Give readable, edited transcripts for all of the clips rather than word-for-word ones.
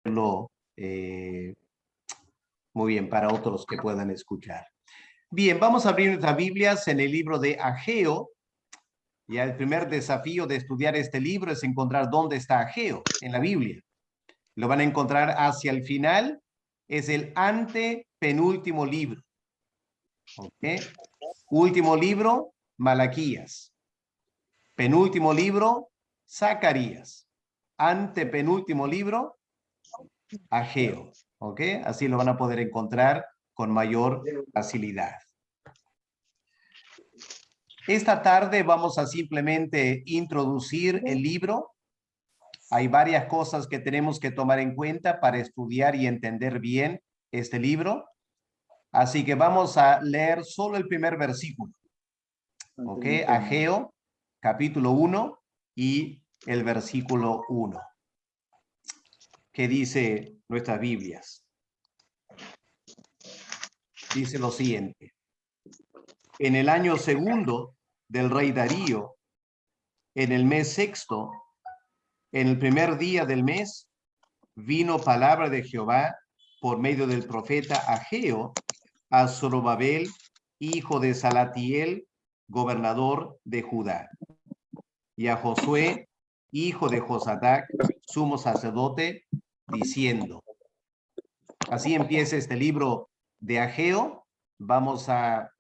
hacerlo muy bien para otros que puedan escuchar. Bien, vamos a abrir nuestras Biblias en el libro de Ageo. Ya el primer desafío de estudiar este libro es encontrar dónde está Ageo en la Biblia. Lo van a encontrar hacia el final. Es el antepenúltimo libro. ¿Ok? Último libro, Malaquías. Penúltimo libro, Zacarías. Antepenúltimo libro, Ageo. ¿Ok? Así lo van a poder encontrar con mayor facilidad. Esta tarde vamos a simplemente introducir el libro. Hay varias cosas que tenemos que tomar en cuenta para estudiar y entender bien este libro. Así que vamos a leer solo el primer versículo. ¿Ok? Ageo, capítulo 1 y el versículo 1. ¿Qué dice nuestras Biblias? Dice lo siguiente. En el año segundo del rey Darío, en el mes sexto, en el primer día del mes, vino palabra de Jehová por medio del profeta Ageo a Zorobabel, hijo de Salatiel, gobernador de Judá, y a Josué, hijo de Josadac, sumo sacerdote, diciendo. Así empieza este libro de Ageo. Vamos a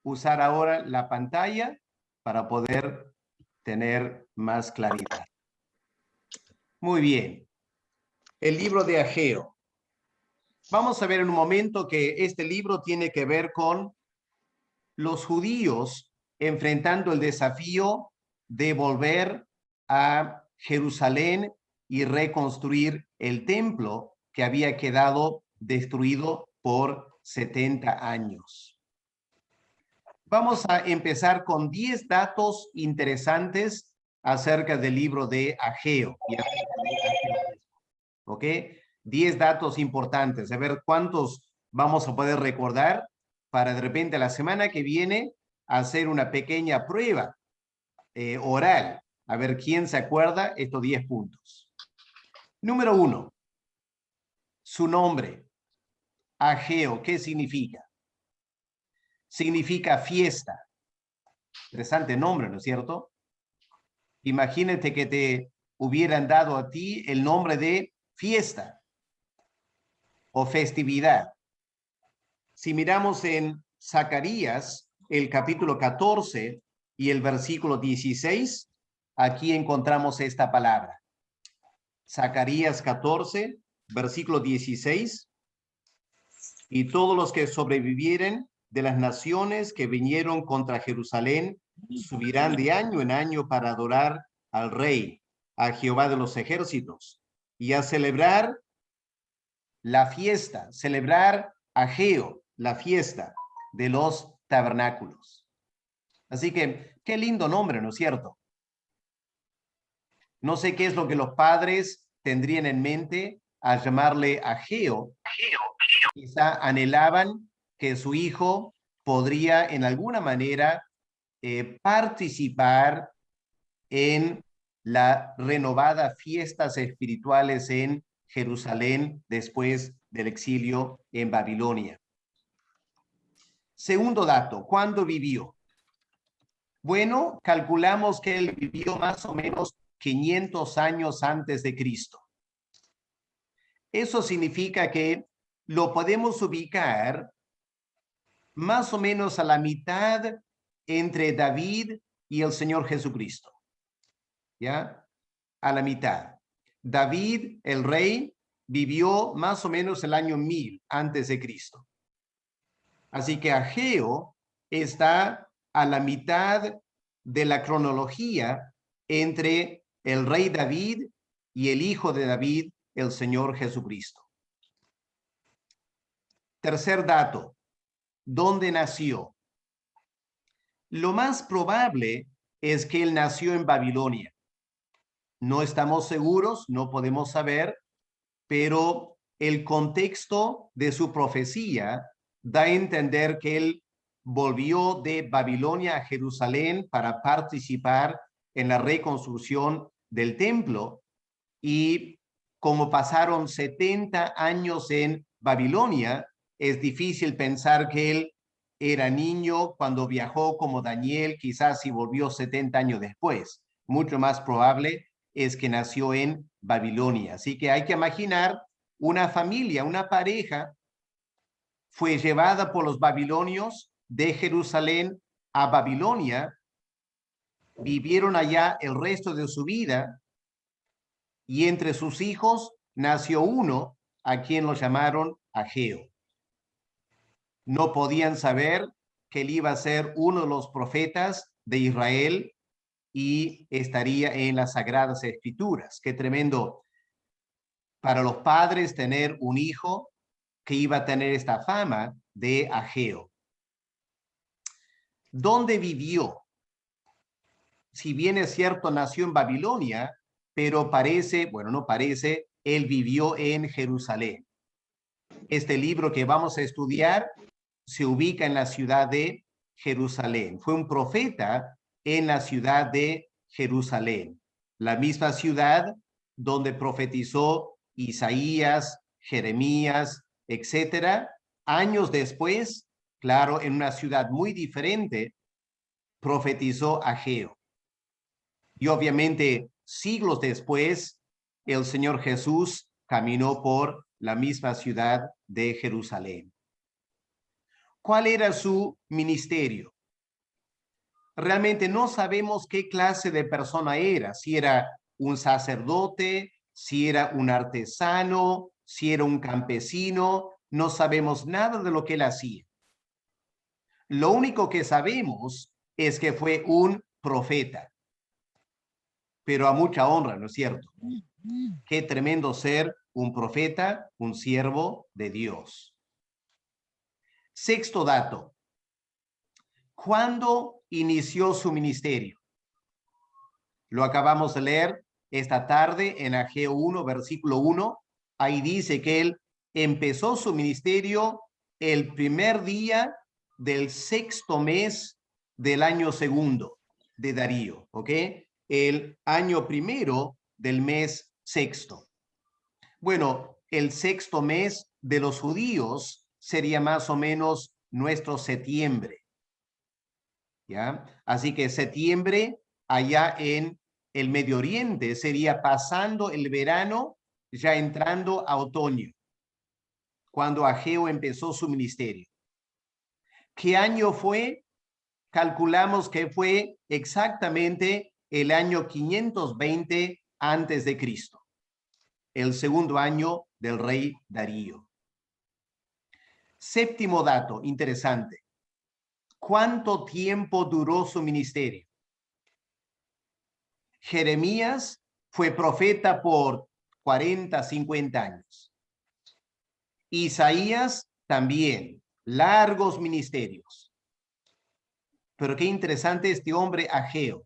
usar ahora la pantalla para poder tener más claridad. Muy bien. El libro de Ageo. Vamos a ver en un momento que este libro tiene que ver con los judíos enfrentando el desafío de volver a Jerusalén y reconstruir el templo que había quedado destruido por 70 años. Vamos a empezar con 10 datos interesantes acerca del libro de Ageo. ¿Ok? 10 datos importantes. A ver cuántos vamos a poder recordar para de repente la semana que viene hacer una pequeña prueba oral. A ver quién se acuerda estos 10 puntos. Número 1. Su nombre. Ageo, ¿qué significa? Significa fiesta. Interesante nombre, ¿no es cierto? Imagínate que te hubieran dado a ti el nombre de fiesta o festividad. Si miramos en Zacarías, el capítulo 14 y el versículo 16, aquí encontramos esta palabra. Zacarías 14, versículo 16. Y todos los que sobrevivieren de las naciones que vinieron contra Jerusalén subirán de año en año para adorar al Rey, a Jehová de los ejércitos, y a celebrar la fiesta, celebrar Ageo, la fiesta de los tabernáculos. Así que, qué lindo nombre, ¿no es cierto? No sé qué es lo que los padres tendrían en mente al llamarle Ageo. Quizá anhelaban que su hijo podría en alguna manera participar en la renovada fiestas espirituales en Jerusalén después del exilio en Babilonia. Segundo dato, ¿cuándo vivió? Bueno, calculamos que él vivió más o menos 500 años antes de Cristo. Eso significa que lo podemos ubicar más o menos a la mitad entre David y el Señor Jesucristo. ¿Ya? A la mitad. David, el rey, vivió más o menos el año 1000 antes de Cristo. Así que Ageo está a la mitad de la cronología entre el rey David y el hijo de David, el Señor Jesucristo. Tercer dato, ¿dónde nació? Lo más probable es que él nació en Babilonia. No estamos seguros, no podemos saber, pero el contexto de su profecía da a entender que él volvió de Babilonia a Jerusalén para participar en la reconstrucción del templo y como pasaron 70 años en Babilonia, es difícil pensar que él era niño cuando viajó como Daniel, quizás si volvió 70 años después. Mucho más probable es que nació en Babilonia. Así que hay que imaginar una familia, una pareja, fue llevada por los babilonios de Jerusalén a Babilonia, vivieron allá el resto de su vida y entre sus hijos nació uno a quien lo llamaron Ageo. No podían saber que él iba a ser uno de los profetas de Israel y estaría en las Sagradas Escrituras. Qué tremendo para los padres tener un hijo que iba a tener esta fama de Ageo. ¿Dónde vivió? Si bien es cierto, nació en Babilonia, pero parece, bueno, no parece, él vivió en Jerusalén. Este libro que vamos a estudiar se ubica en la ciudad de Jerusalén. Fue un profeta en la ciudad de Jerusalén, la misma ciudad donde profetizó Isaías, Jeremías, etcétera. Años después, claro, en una ciudad muy diferente, profetizó Ageo. Y obviamente, siglos después, el Señor Jesús caminó por la misma ciudad de Jerusalén. ¿Cuál era su ministerio? Realmente no sabemos qué clase de persona era, si era un sacerdote, si era un artesano, si era un campesino, no sabemos nada de lo que él hacía. Lo único que sabemos es que fue un profeta, pero a mucha honra, ¿no es cierto? Qué tremendo ser un profeta, un siervo de Dios. Sexto dato. ¿Cuándo inició su ministerio? Lo acabamos de leer esta tarde en Ageo 1, versículo 1. Ahí dice que él empezó su ministerio el primer día del sexto mes del año segundo de Darío, ¿ok? El año primero del mes sexto. Bueno, el sexto mes de los judíos sería más o menos nuestro septiembre, ¿ya? Así que septiembre allá en el Medio Oriente sería pasando el verano, ya entrando a otoño, cuando Ageo empezó su ministerio. ¿Qué año fue? Calculamos que fue exactamente el año 520 antes de Cristo, el segundo año del rey Darío. Séptimo dato interesante. ¿Cuánto tiempo duró su ministerio? Jeremías fue profeta por 40, 50 años. Isaías también, largos ministerios. Pero qué interesante este hombre Ageo.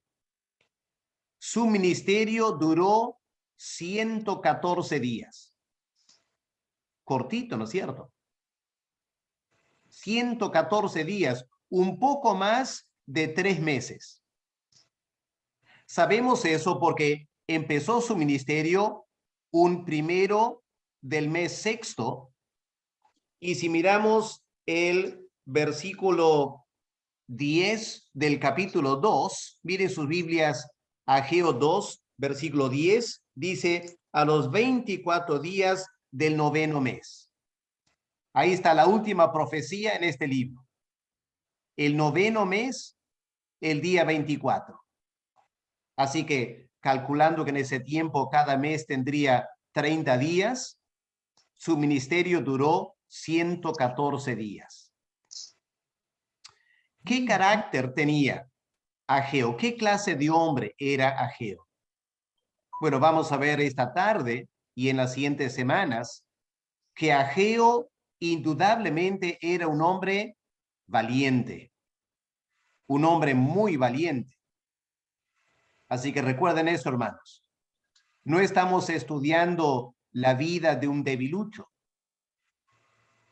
Su ministerio duró 114 días. Cortito, ¿no es cierto? 114 días, un poco más de 3 meses. Sabemos eso porque empezó su ministerio un primero del mes sexto. Y si miramos el versículo 10 del capítulo 2, miren sus Biblias, Ageo 2, versículo 10, dice, a los 24 días del noveno mes. Ahí está la última profecía en este libro. El noveno mes, el día 24. Así que calculando que en ese tiempo cada mes tendría 30 días, su ministerio duró 114 días. ¿Qué carácter tenía Ageo? ¿Qué clase de hombre era Ageo? Bueno, vamos a ver esta tarde y en las siguientes semanas que Ageo indudablemente era un hombre valiente, un hombre muy valiente. Así que recuerden eso, hermanos. No estamos estudiando la vida de un debilucho.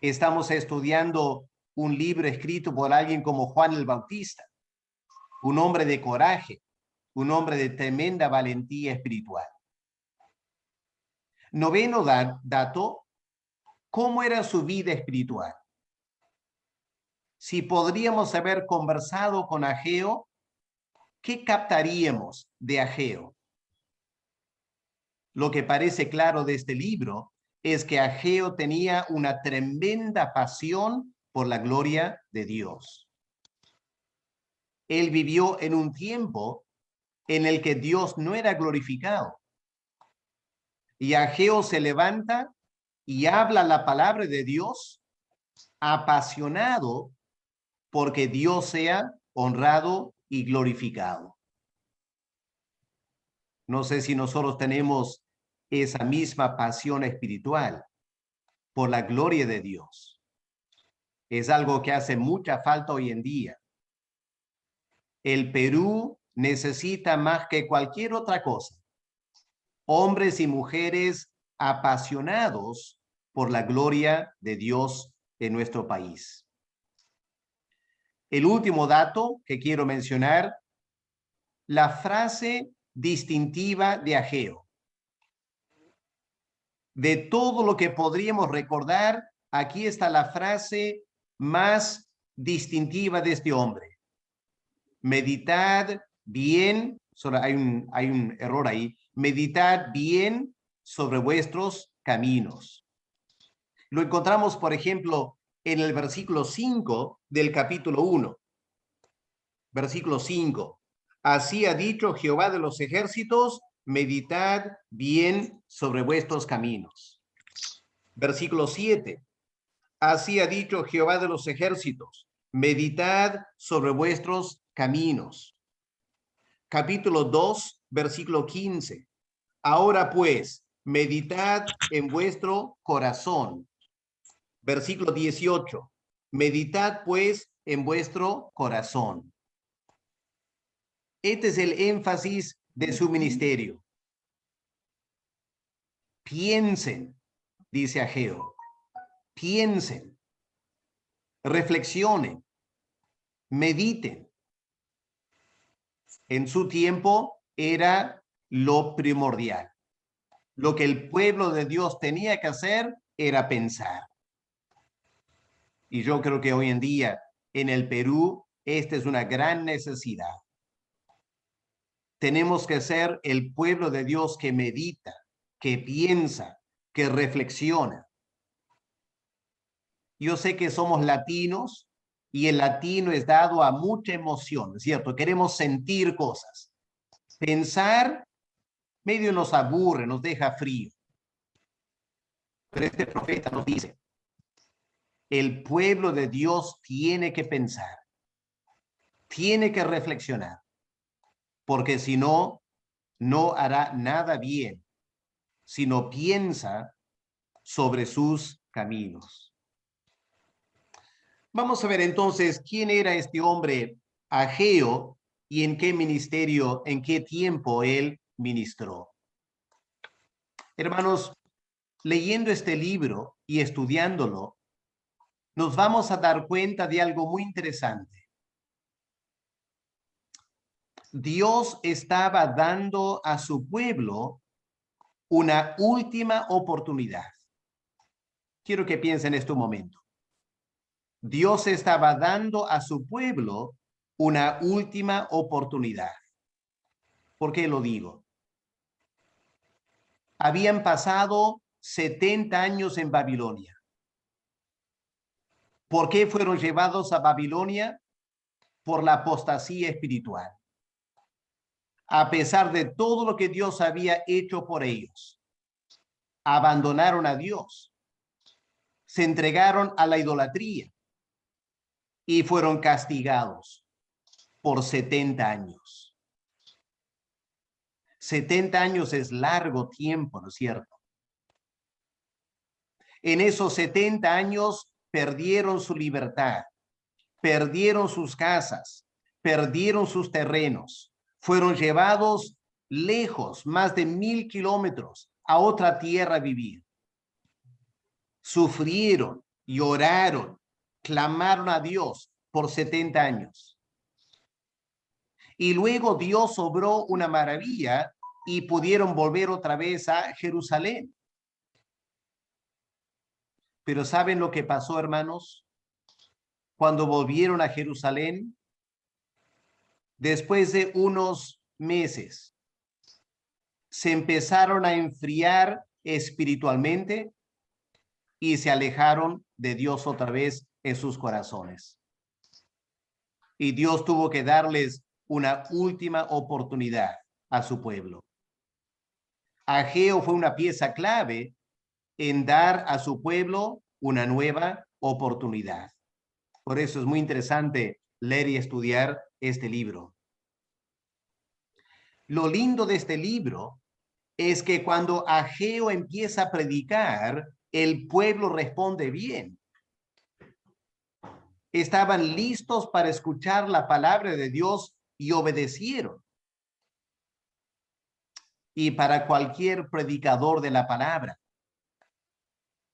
Estamos estudiando un libro escrito por alguien como Juan el Bautista, un hombre de coraje, un hombre de tremenda valentía espiritual. Noveno dato, ¿cómo era su vida espiritual? Si podríamos haber conversado con Ageo, ¿qué captaríamos de Ageo? Lo que parece claro de este libro es que Ageo tenía una tremenda pasión por la gloria de Dios. Él vivió en un tiempo en el que Dios no era glorificado. Y Ageo se levanta y habla la palabra de Dios apasionado porque Dios sea honrado y glorificado. No sé si nosotros tenemos esa misma pasión espiritual por la gloria de Dios. Es algo que hace mucha falta hoy en día. El Perú necesita más que cualquier otra cosa hombres y mujeres apasionados por la gloria de Dios en nuestro país. El último dato que quiero mencionar, la frase distintiva de Ageo. De todo lo que podríamos recordar, aquí está la frase más distintiva de este hombre. Meditad bien, hay un error ahí, meditad bien sobre vuestros caminos. Lo encontramos, por ejemplo, en el versículo 5 del capítulo 1. Versículo 5. Así ha dicho Jehová de los ejércitos, meditad bien sobre vuestros caminos. Versículo 7. Así ha dicho Jehová de los ejércitos, meditad sobre vuestros caminos. Capítulo 2, versículo 15. Ahora pues, meditad en vuestro corazón. Versículo 18. Meditad pues en vuestro corazón. Este es el énfasis de su ministerio. Piensen, dice Ageo. Piensen, reflexionen, mediten. En su tiempo era lo primordial. Lo que el pueblo de Dios tenía que hacer era pensar. Y yo creo que hoy en día en el Perú esta es una gran necesidad. Tenemos que ser el pueblo de Dios que medita, que piensa, que reflexiona. Yo sé que somos latinos y el latino es dado a mucha emoción, ¿cierto? Queremos sentir cosas. Pensar medio nos aburre, nos deja frío. Pero este profeta nos dice, el pueblo de Dios tiene que pensar, tiene que reflexionar, porque si no, no hará nada bien, sino piensa sobre sus caminos. Vamos a ver entonces quién era este hombre Ageo y en qué ministerio, en qué tiempo él ministró. Hermanos, leyendo este libro y estudiándolo, nos vamos a dar cuenta de algo muy interesante. Dios estaba dando a su pueblo una última oportunidad. Quiero que piensen en este momento. Dios estaba dando a su pueblo una última oportunidad. ¿Por qué lo digo? Habían pasado 70 años en Babilonia. ¿Por qué fueron llevados a Babilonia? Por la apostasía espiritual. A pesar de todo lo que Dios había hecho por ellos, abandonaron a Dios, se entregaron a la idolatría y fueron castigados por 70 años. 70 años es largo tiempo, ¿no es cierto? En esos 70 años perdieron su libertad, perdieron sus casas, perdieron sus terrenos, fueron llevados lejos, más de 1000 kilómetros, a otra tierra a vivir. Sufrieron, lloraron, clamaron a Dios por 70 años. Y luego Dios obró una maravilla y pudieron volver otra vez a Jerusalén. Pero ¿saben lo que pasó, hermanos? Cuando volvieron a Jerusalén, después de unos meses, se empezaron a enfriar espiritualmente y se alejaron de Dios otra vez en sus corazones. Y Dios tuvo que darles una última oportunidad a su pueblo. Ageo fue una pieza clave en dar a su pueblo una nueva oportunidad. Por eso es muy interesante leer y estudiar este libro. Lo lindo de este libro es que cuando Ageo empieza a predicar, el pueblo responde bien. Estaban listos para escuchar la palabra de Dios y obedecieron. Y para cualquier predicador de la palabra,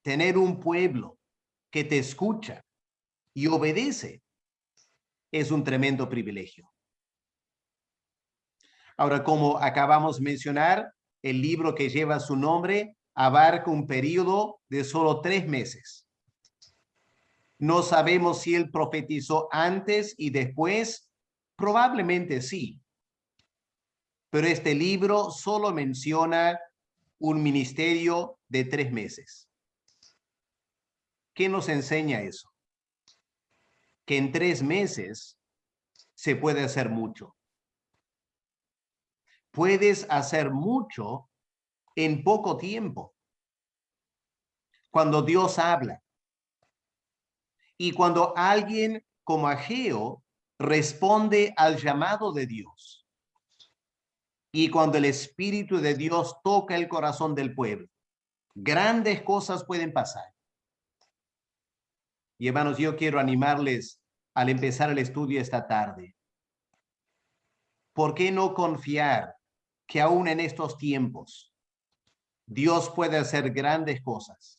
tener un pueblo que te escucha y obedece es un tremendo privilegio. Ahora, como acabamos de mencionar, el libro que lleva su nombre abarca un periodo de solo 3 meses. No sabemos si él profetizó antes y después, probablemente sí. Pero este libro solo menciona un ministerio de 3 meses. ¿Qué nos enseña eso? Que en 3 meses se puede hacer mucho. Puedes hacer mucho en poco tiempo. Cuando Dios habla. Y cuando alguien como Ageo responde al llamado de Dios. Y cuando el Espíritu de Dios toca el corazón del pueblo, grandes cosas pueden pasar. Y hermanos, yo quiero animarles al empezar el estudio esta tarde. ¿Por qué no confiar que aún en estos tiempos Dios puede hacer grandes cosas?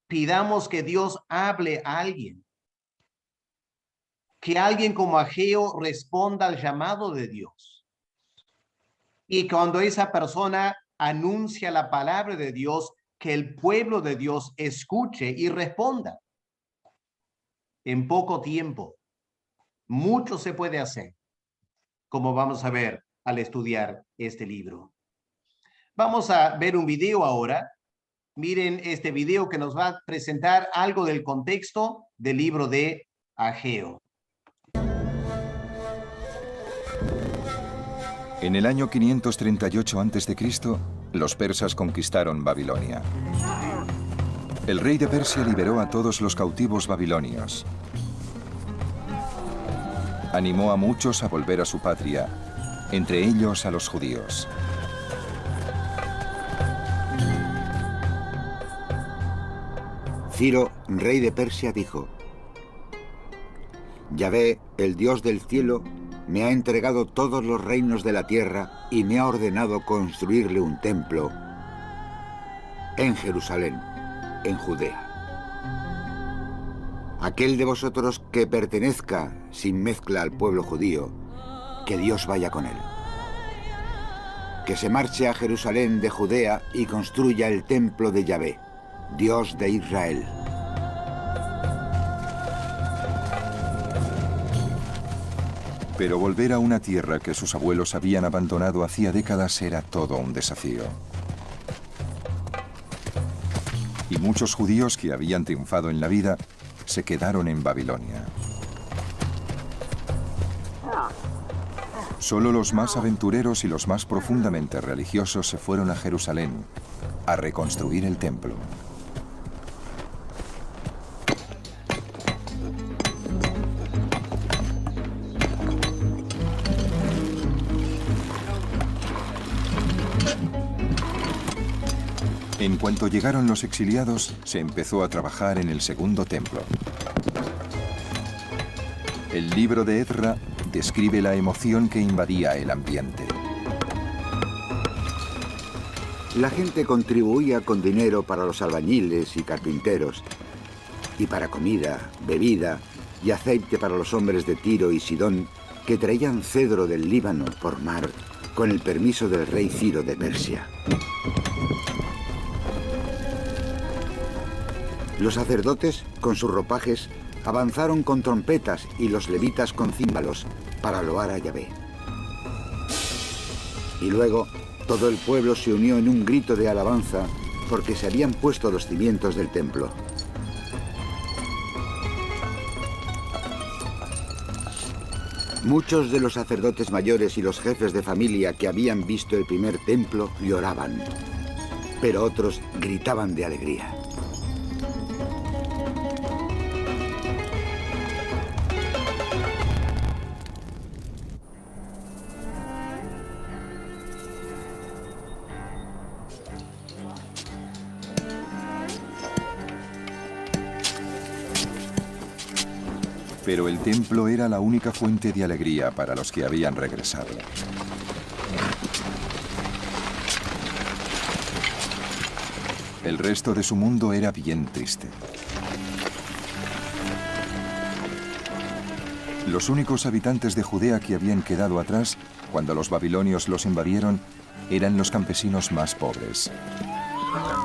Pidamos que Dios hable a alguien. Que alguien como Ageo responda al llamado de Dios. Y cuando esa persona anuncia la palabra de Dios, que el pueblo de Dios escuche y responda. En poco tiempo, mucho se puede hacer, como vamos a ver al estudiar este libro. Vamos a ver un video ahora. Miren este video que nos va a presentar algo del contexto del libro de Ageo. En el año 538 a.C., los persas conquistaron Babilonia. El rey de Persia liberó a todos los cautivos babilonios. Animó a muchos a volver a su patria, entre ellos a los judíos. Ciro, rey de Persia, dijo: Yahvé, el Dios del cielo, me ha entregado todos los reinos de la tierra y me ha ordenado construirle un templo en Jerusalén, en Judea. Aquel de vosotros que pertenezca sin mezcla al pueblo judío, que Dios vaya con él. Que se marche a Jerusalén de Judea y construya el templo de Yahvé, Dios de Israel. Pero volver a una tierra que sus abuelos habían abandonado hacía décadas era todo un desafío. Y muchos judíos que habían triunfado en la vida se quedaron en Babilonia. Solo los más aventureros y los más profundamente religiosos se fueron a Jerusalén a reconstruir el templo. En cuanto llegaron los exiliados, se empezó a trabajar en el segundo templo. El libro de Ezra describe la emoción que invadía el ambiente. La gente contribuía con dinero para los albañiles y carpinteros, y para comida, bebida y aceite para los hombres de Tiro y Sidón que traían cedro del Líbano por mar con el permiso del rey Ciro de Persia. Los sacerdotes, con sus ropajes, avanzaron con trompetas y los levitas con címbalos para loar a Yahvé. Y luego todo el pueblo se unió en un grito de alabanza porque se habían puesto los cimientos del templo. Muchos de los sacerdotes mayores y los jefes de familia que habían visto el primer templo lloraban, pero otros gritaban de alegría. Pero el templo era la única fuente de alegría para los que habían regresado. El resto de su mundo era bien triste. Los únicos habitantes de Judea que habían quedado atrás cuando los babilonios los invadieron eran los campesinos más pobres.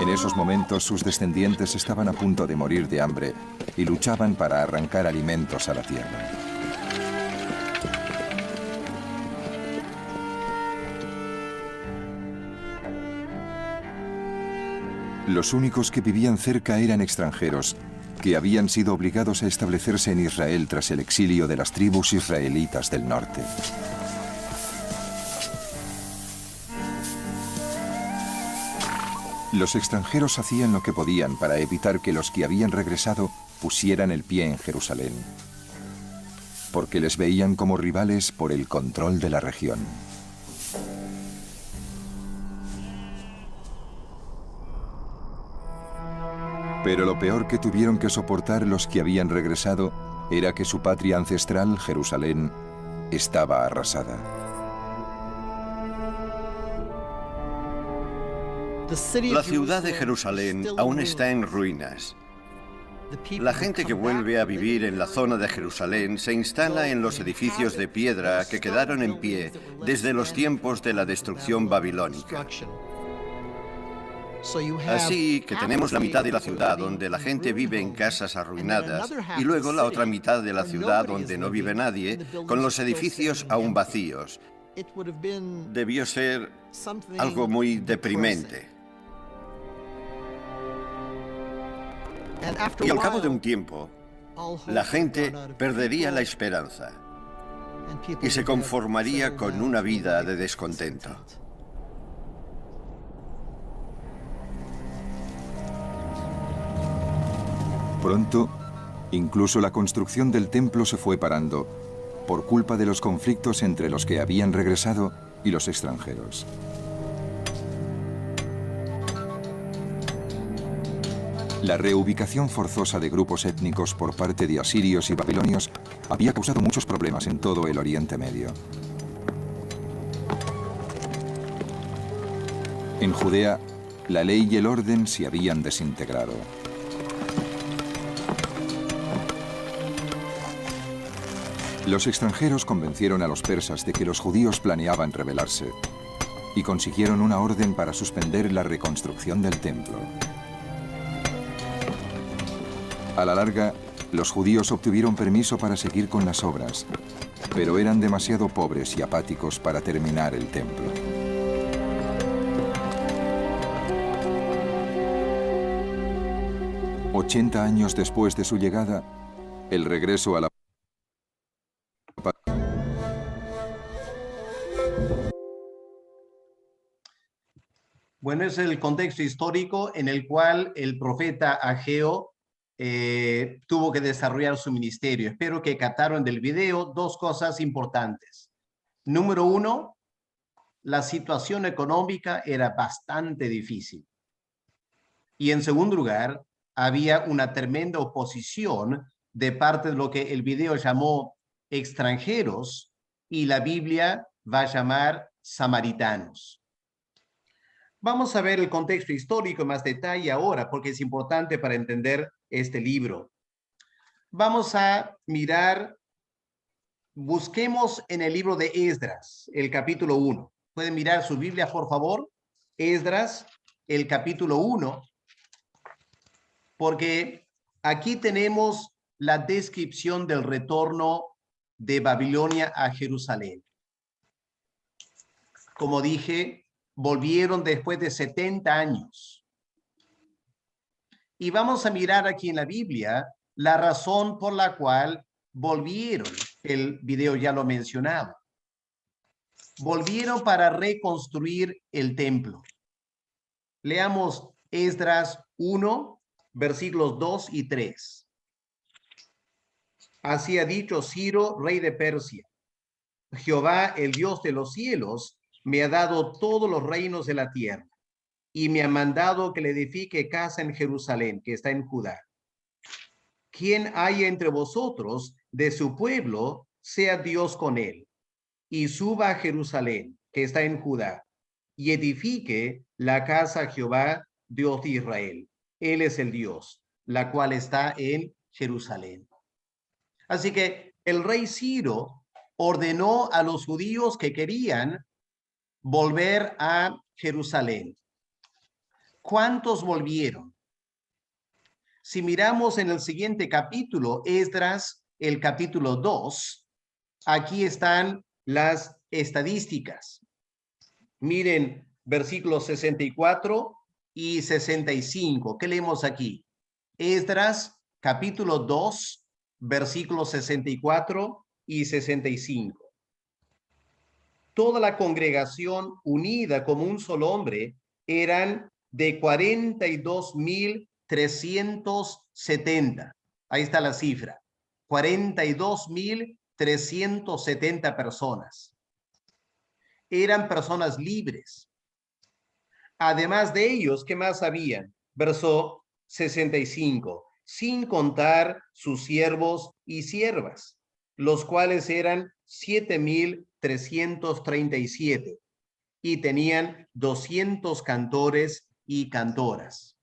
En esos momentos sus descendientes estaban a punto de morir de hambre y luchaban para arrancar alimentos a la tierra. Los únicos que vivían cerca eran extranjeros, que habían sido obligados a establecerse en Israel tras el exilio de las tribus israelitas del norte. Los extranjeros hacían lo que podían para evitar que los que habían regresado pusieran el pie en Jerusalén, porque les veían como rivales por el control de la región. Pero lo peor que tuvieron que soportar los que habían regresado era que su patria ancestral, Jerusalén, estaba arrasada. La ciudad de Jerusalén aún está en ruinas. La gente que vuelve a vivir en la zona de Jerusalén se instala en los edificios de piedra que quedaron en pie desde los tiempos de la destrucción babilónica. Así que tenemos la mitad de la ciudad donde la gente vive en casas arruinadas y luego la otra mitad de la ciudad donde no vive nadie, con los edificios aún vacíos. Debió ser algo muy deprimente. Y al cabo de un tiempo, la gente perdería la esperanza y se conformaría con una vida de descontento. Pronto, incluso la construcción del templo se fue parando por culpa de los conflictos entre los que habían regresado y los extranjeros. La reubicación forzosa de grupos étnicos por parte de asirios y babilonios había causado muchos problemas en todo el Oriente Medio. En Judea, la ley y el orden se habían desintegrado. Los extranjeros convencieron a los persas de que los judíos planeaban rebelarse y consiguieron una orden para suspender la reconstrucción del templo. A la larga, los judíos obtuvieron permiso para seguir con las obras, pero eran demasiado pobres y apáticos para terminar el templo. $80 años después de su llegada, el regreso a la Bueno, es el contexto histórico en el cual el profeta Ageo tuvo que desarrollar su ministerio. Espero que captaron del video dos cosas importantes. Número uno, la situación económica era bastante difícil. Y en segundo lugar, había una tremenda oposición de parte de lo que el video llamó extranjeros y la Biblia va a llamar samaritanos. Vamos a ver el contexto histórico en más detalle ahora, porque es importante para entender este libro. Vamos a mirar, busquemos en el libro de Esdras, el capítulo 1. ¿Pueden mirar su Biblia, por favor? Esdras, el capítulo 1. porque aquí tenemos la descripción del retorno de Babilonia a Jerusalén. Como dije, volvieron después de 70 años. Y vamos a mirar aquí en la Biblia la razón por la cual volvieron. El video ya lo mencionaba. Volvieron para reconstruir el templo. Leamos Esdras 1, versículos 2 y 3. Así ha dicho Ciro, rey de Persia: Jehová, el Dios de los cielos, me ha dado todos los reinos de la tierra, y me ha mandado que le edifique casa en Jerusalén, que está en Judá. Quien haya entre vosotros de su pueblo, sea Dios con él, y suba a Jerusalén, que está en Judá, y edifique la casa a Jehová, Dios de Israel. Él es el Dios, la cual está en Jerusalén. Así que el rey Ciro ordenó a los judíos que querían volver a Jerusalén. ¿Cuántos volvieron? Si miramos en el siguiente capítulo, Esdras, el capítulo 2, aquí están las estadísticas. Miren versículos 64 y 65. ¿Qué leemos aquí? Esdras, capítulo 2, versículos 64 y 65. Toda la congregación unida como un solo hombre eran de 42,370. Ahí está la cifra. 42,370 personas. Eran personas libres. Además de ellos, ¿qué más habían? Verso 65. Sin contar sus siervos y siervas, los cuales eran 7,337 y tenían 200 cantores y cantoras.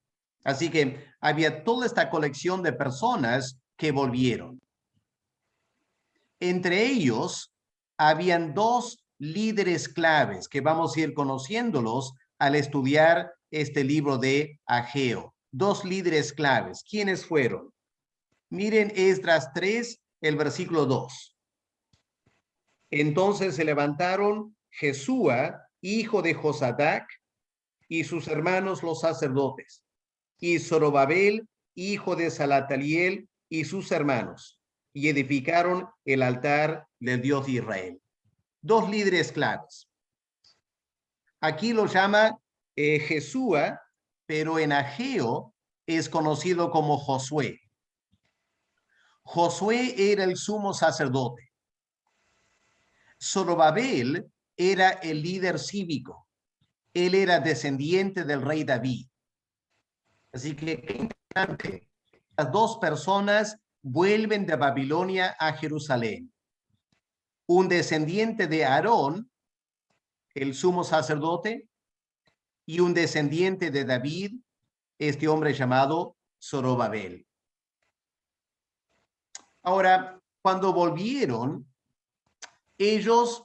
Así que había toda esta colección de personas que volvieron. Entre ellos, habían dos líderes claves que vamos a ir conociéndolos al estudiar este libro de Ageo. Dos líderes claves. ¿Quiénes fueron? Miren Esdras 3, el versículo 2. Entonces se levantaron Jesúa, hijo de Josadac, y sus hermanos los sacerdotes, y Zorobabel, hijo de Salataliel, y sus hermanos, y edificaron el altar del Dios de Israel. Dos líderes claves. Aquí lo llama Jesúa, pero en Ageo es conocido como Josué. Josué era el sumo sacerdote. Zorobabel era el líder cívico. Él era descendiente del rey David. Así que qué interesante. Las dos personas vuelven de Babilonia a Jerusalén. Un descendiente de Aarón, el sumo sacerdote, y un descendiente de David, este hombre llamado Zorobabel. Ahora, cuando volvieron, ellos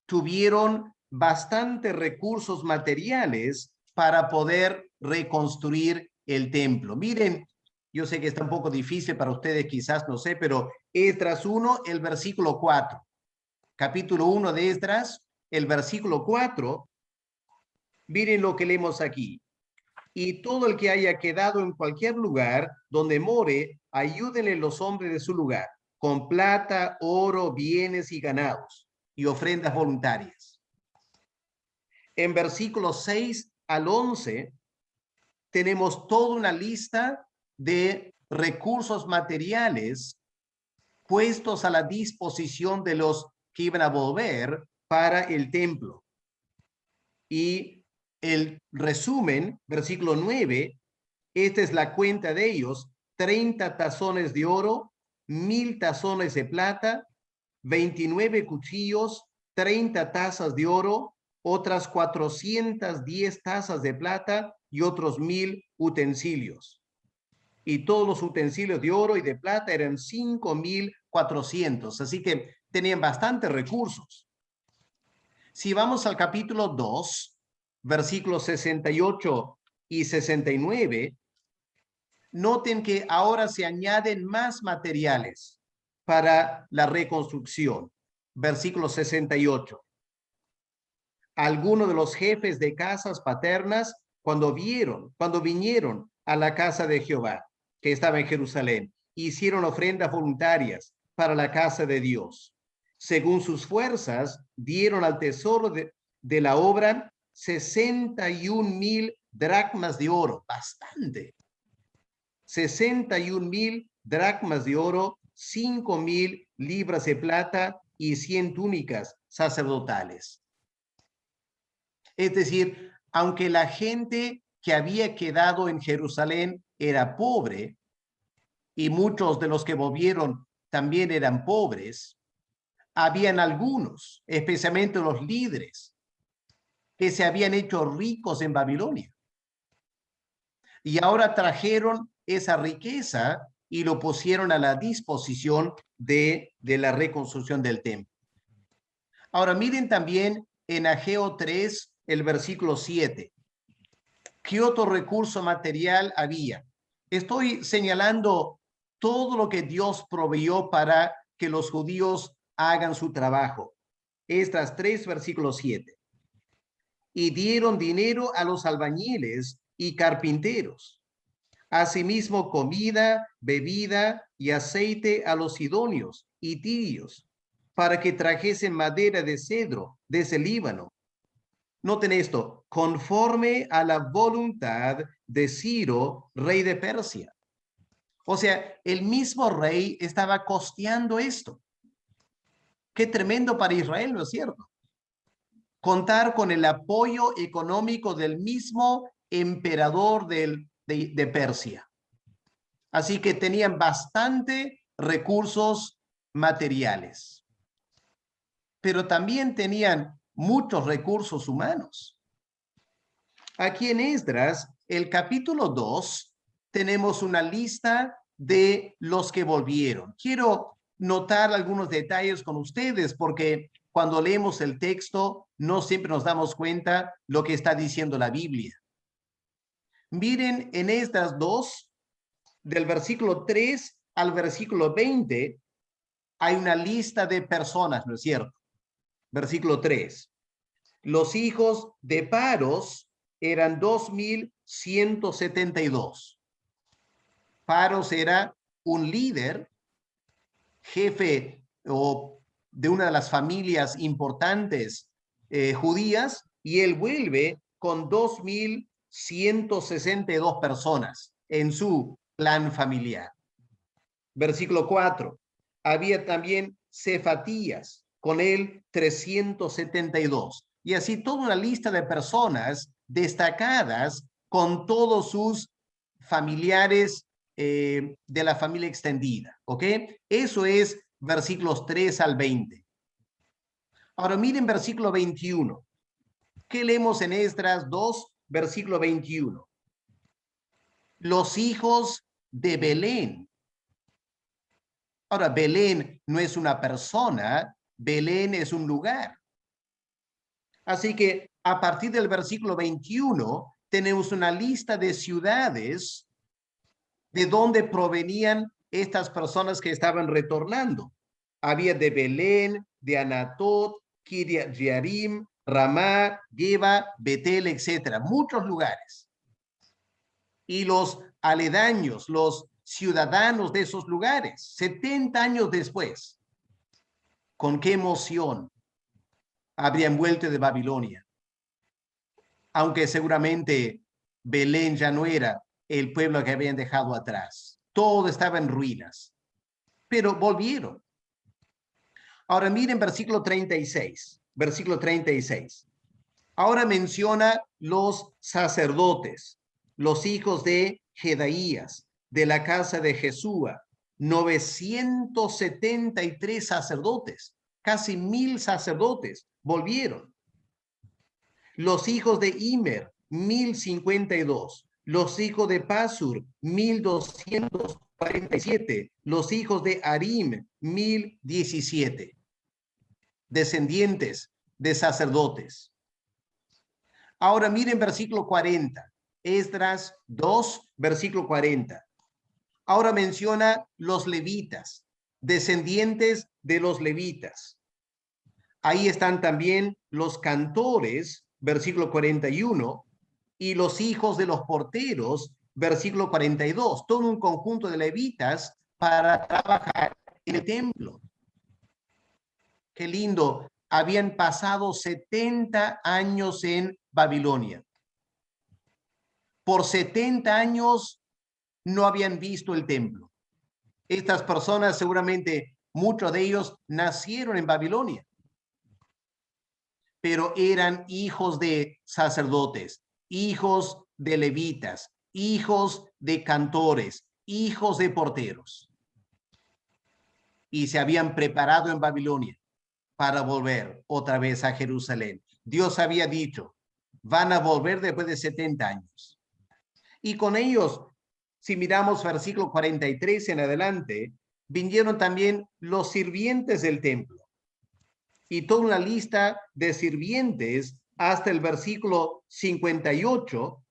tuvieron bastantes recursos materiales para poder reconstruir el templo. Miren, yo sé que está un poco difícil para ustedes, quizás, no sé, pero Esdras 1, el versículo 4. Capítulo 1 de Esdras, el versículo 4. Miren lo que leemos aquí. Y todo el que haya quedado en cualquier lugar donde more, ayúdenle los hombres de su lugar, con plata, oro, bienes y ganados, y ofrendas voluntarias. En versículos 6 al 11, tenemos toda una lista de recursos materiales puestos a la disposición de los que iban a volver para el templo. Y el resumen, versículo 9, esta es la cuenta de ellos: 30 tazones de oro, 1,000 tazones de plata, 29 cuchillos, 30 tazas de oro, otras 410 tazas de plata y otros 1,000 utensilios. Y todos los utensilios de oro y de plata eran 5,400. Así que tenían bastantes recursos. Si vamos al capítulo 2, versículos 68 y 69, Noten que ahora se añaden más materiales para la reconstrucción. Versículo 68. Algunos de los jefes de casas paternas, cuando vinieron a la casa de Jehová, que estaba en Jerusalén, hicieron ofrendas voluntarias para la casa de Dios. Según sus fuerzas, dieron al tesoro de la obra 61,000 dracmas de oro, bastante. 61,000 dracmas de oro, 5,000 libras de plata y 100 túnicas sacerdotales. Es decir, aunque la gente que había quedado en Jerusalén era pobre, y muchos de los que volvieron también eran pobres, habían algunos, especialmente los líderes, que se habían hecho ricos en Babilonia. Y ahora trajeron esa riqueza y lo pusieron a la disposición de la reconstrucción del templo. Ahora miren también en Ageo 3, el versículo 7. ¿Qué otro recurso material había? Estoy señalando todo lo que Dios proveyó para que los judíos hagan su trabajo. Estas 3, versículo 7. Y dieron dinero a los albañiles y carpinteros. Asimismo, comida, bebida y aceite a los sidonios y tirios, para que trajesen madera de cedro desde el Líbano. Noten esto, conforme a la voluntad de Ciro, rey de Persia. O sea, el mismo rey estaba costeando esto. Qué tremendo para Israel, ¿no es cierto? Contar con el apoyo económico del mismo emperador de Persia. Así que tenían bastante recursos materiales. Pero también tenían muchos recursos humanos. Aquí en Esdras, el capítulo 2, tenemos una lista de los que volvieron. Quiero notar algunos detalles con ustedes porque cuando leemos el texto no siempre nos damos cuenta lo que está diciendo la Biblia. Miren en Esdras 2, del versículo 3 al versículo 20, hay una lista de personas, ¿no es cierto? Versículo 3. Los hijos de Paros eran 2,172. Paros era un líder, jefe de una de las familias importantes judías, y él vuelve con 2,162 personas en su clan familiar. Versículo 4. Había también Cefatías, con él 372. Y así toda una lista de personas destacadas con todos sus familiares de la familia extendida. ¿Ok? Eso es versículos 3 al 20. Ahora miren versículo 21. ¿Qué leemos en Esdras 2, versículo 21? Los hijos de Belén. Ahora, Belén no es una persona, Belén es un lugar. Así que a partir del versículo 21 tenemos una lista de ciudades de donde provenían estas personas que estaban retornando. Había de Belén, de Anatot, Kiriat Jearim, Ramá, Geba, Betel, etc. Muchos lugares. Y los aledaños, los ciudadanos de esos lugares, 70 años después, con qué emoción habrían vuelto de Babilonia. Aunque seguramente Belén ya no era el pueblo que habían dejado atrás. Todo estaba en ruinas. Pero volvieron. Ahora miren versículo 36. Versículo 36. Ahora menciona los sacerdotes, los hijos de Jedaías, de la casa de Jesúa, 973 sacerdotes, casi 1,000 sacerdotes volvieron. Los hijos de Immer, 1,052. Los hijos de Pasur, 1,247. Los hijos de Arim, 1,017. Descendientes de sacerdotes. Ahora miren versículo 40. Esdras 2, versículo 40. Ahora menciona los levitas, descendientes de los levitas. Ahí están también los cantores, versículo 41, y los hijos de los porteros, versículo 42. Todo un conjunto de levitas para trabajar en el templo. Qué lindo. Habían pasado 70 años en Babilonia. Por 70 años no habían visto el templo. Estas personas, seguramente muchos de ellos nacieron en Babilonia, pero eran hijos de sacerdotes, hijos de levitas, hijos de cantores, hijos de porteros. Y se habían preparado en Babilonia para volver otra vez a Jerusalén. Dios había dicho, van a volver después de 70 años. Y con ellos, si miramos versículo 43 en adelante, vinieron también los sirvientes del templo. Y toda una lista de sirvientes hasta el versículo 58,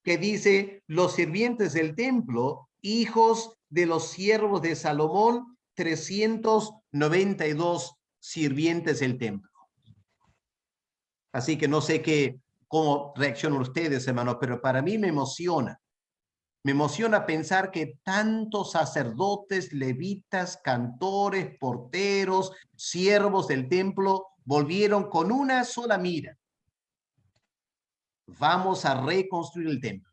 que dice, los sirvientes del templo, hijos de los siervos de Salomón, 392 sirvientes del templo. Así que no sé cómo reaccionan ustedes, hermanos, pero para mí me emociona. Me emociona pensar que tantos sacerdotes, levitas, cantores, porteros, siervos del templo volvieron con una sola mira. Vamos a reconstruir el templo.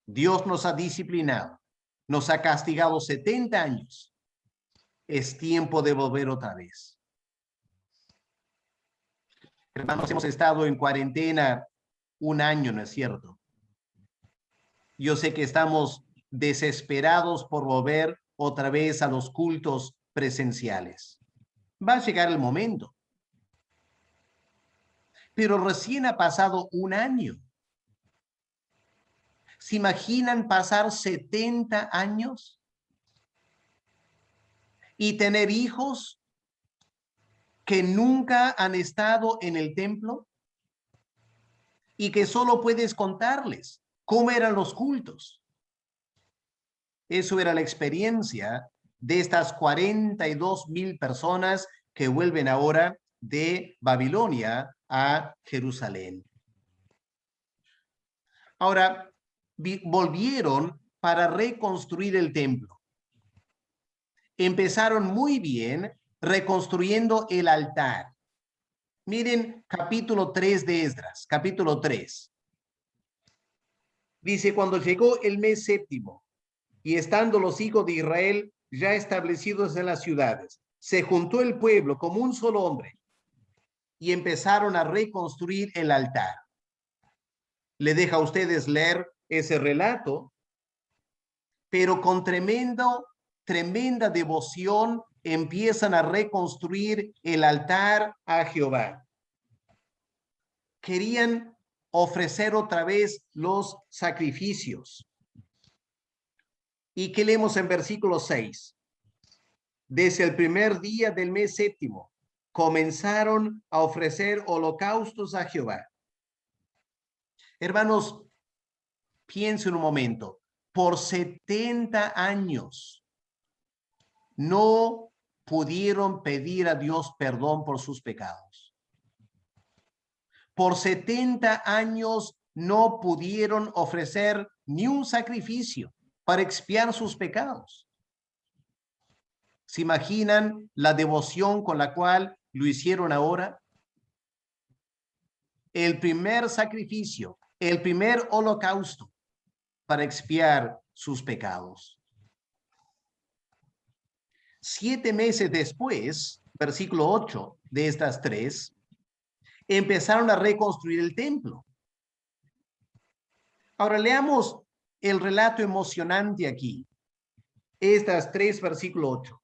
Dios nos ha disciplinado, nos ha castigado 70 años. Es tiempo de volver otra vez. Hermanos, hemos estado en cuarentena un año, ¿no es cierto? Yo sé que estamos desesperados por volver otra vez a los cultos presenciales. Va a llegar el momento. Pero recién ha pasado un año. ¿Se imaginan pasar 70 años? Y tener hijos que nunca han estado en el templo y que solo puedes contarles cómo eran los cultos. Eso era la experiencia de estas 42,000 personas que vuelven ahora de Babilonia a Jerusalén. Ahora, volvieron para reconstruir el templo. Empezaron muy bien reconstruyendo el altar. Miren capítulo 3 de Esdras, capítulo 3. Dice, cuando llegó el mes séptimo y estando los hijos de Israel ya establecidos en las ciudades, se juntó el pueblo como un solo hombre y empezaron a reconstruir el altar. Le deja a ustedes leer ese relato, pero con tremenda devoción empiezan a reconstruir el altar a Jehová. Querían ofrecer otra vez los sacrificios. ¿Y qué leemos en versículo 6? Desde el primer día del mes séptimo comenzaron a ofrecer holocaustos a Jehová. Hermanos, piensen un momento. Por 70 años no pudieron pedir a Dios perdón por sus pecados. Por 70 años no pudieron ofrecer ni un sacrificio para expiar sus pecados. ¿Se imaginan la devoción con la cual lo hicieron ahora? El primer sacrificio, el primer holocausto para expiar sus pecados. 7 meses después, versículo 8 de estas 3, empezaron a reconstruir el templo. Ahora leamos el relato emocionante aquí. Estas 3, versículo 8.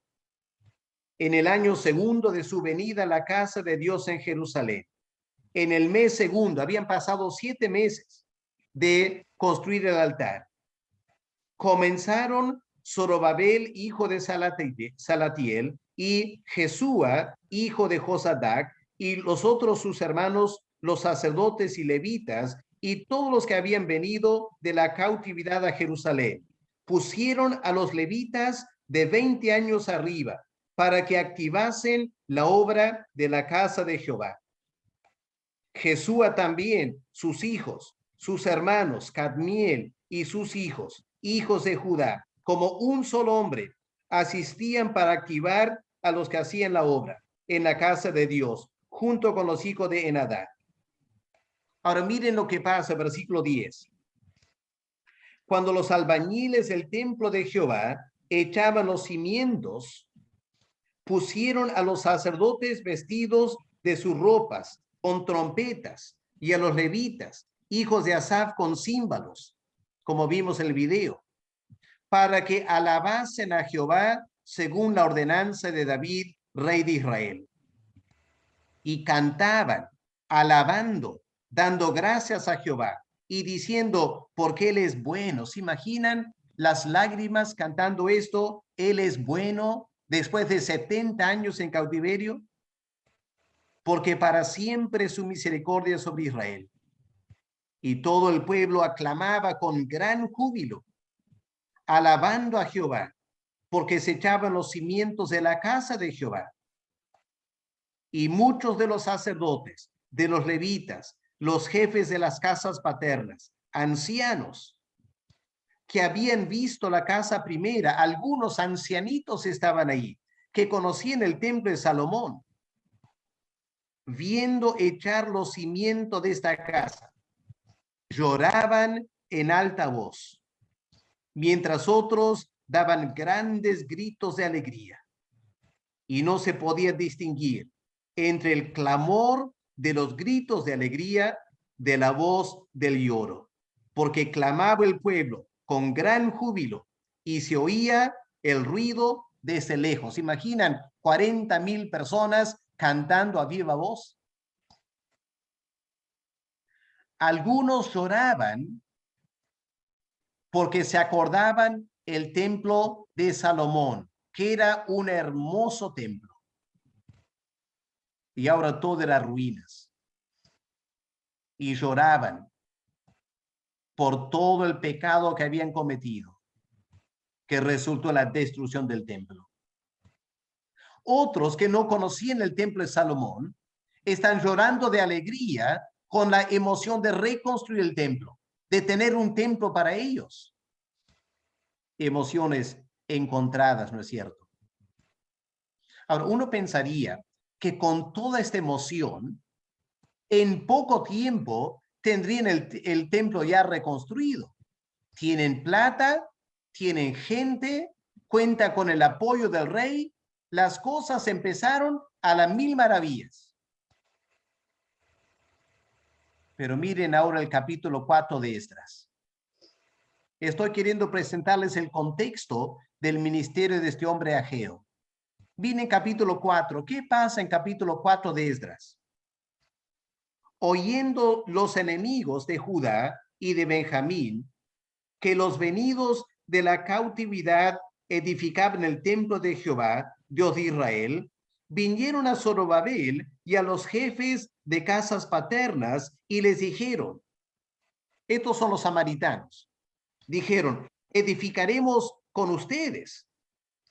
En el año segundo de su venida a la casa de Dios en Jerusalén, en el mes segundo, habían pasado 7 meses de construir el altar. Comenzaron Zorobabel, hijo de Salatiel, y Jesúa, hijo de Josadac, y los otros sus hermanos, los sacerdotes y levitas, y todos los que habían venido de la cautividad a Jerusalén. pusieron a los levitas de 20 años arriba para que activasen la obra de la casa de Jehová. Jesúa también, sus hijos, sus hermanos, Cadmiel y sus hijos, hijos de Judá, como un solo hombre, asistían para activar a los que hacían la obra en la casa de Dios, junto con los hijos de Enadad. Ahora miren lo que pasa, versículo 10. Cuando los albañiles del templo de Jehová echaban los cimientos, pusieron a los sacerdotes vestidos de sus ropas, con trompetas, y a los levitas, hijos de Asaf, con címbalos, como vimos en el video, para que alabasen a Jehová según la ordenanza de David, rey de Israel. Y cantaban, alabando, dando gracias a Jehová, y diciendo, porque Él es bueno. ¿Se imaginan las lágrimas cantando esto? Él es bueno, después de 70 años en cautiverio, porque para siempre su misericordia sobre Israel. Y todo el pueblo aclamaba con gran júbilo, alabando a Jehová, porque se echaban los cimientos de la casa de Jehová. Y muchos de los sacerdotes, de los levitas, los jefes de las casas paternas, ancianos, que habían visto la casa primera, algunos ancianitos estaban ahí, que conocían el templo de Salomón, viendo echar los cimientos de esta casa, lloraban en alta voz, mientras otros daban grandes gritos de alegría, y no se podía distinguir entre el clamor de los gritos de alegría de la voz del lloro, porque clamaba el pueblo con gran júbilo y se oía el ruido desde lejos. ¿Imaginan 40,000 personas cantando a viva voz? Algunos lloraban porque se acordaban el templo de Salomón, que era un hermoso templo. Y ahora todo era ruinas. Y lloraban por todo el pecado que habían cometido, que resultó en la destrucción del templo. Otros que no conocían el templo de Salomón están llorando de alegría con la emoción de reconstruir el templo, de tener un templo para ellos. Emociones encontradas, ¿no es cierto? Ahora, uno pensaría que con toda esta emoción, en poco tiempo tendrían el templo ya reconstruido. Tienen plata, tienen gente, cuenta con el apoyo del rey. Las cosas empezaron a las 1000 maravillas. Pero miren ahora el capítulo 4 de Esdras. Estoy queriendo presentarles el contexto del ministerio de este hombre Ageo. Viene en capítulo 4. ¿Qué pasa en capítulo 4 de Esdras? Oyendo los enemigos de Judá y de Benjamín que los venidos de la cautividad edificaban el templo de Jehová, Dios de Israel, vinieron a Zorobabel y a los jefes de casas paternas y les dijeron, estos son los samaritanos, dijeron, edificaremos con ustedes,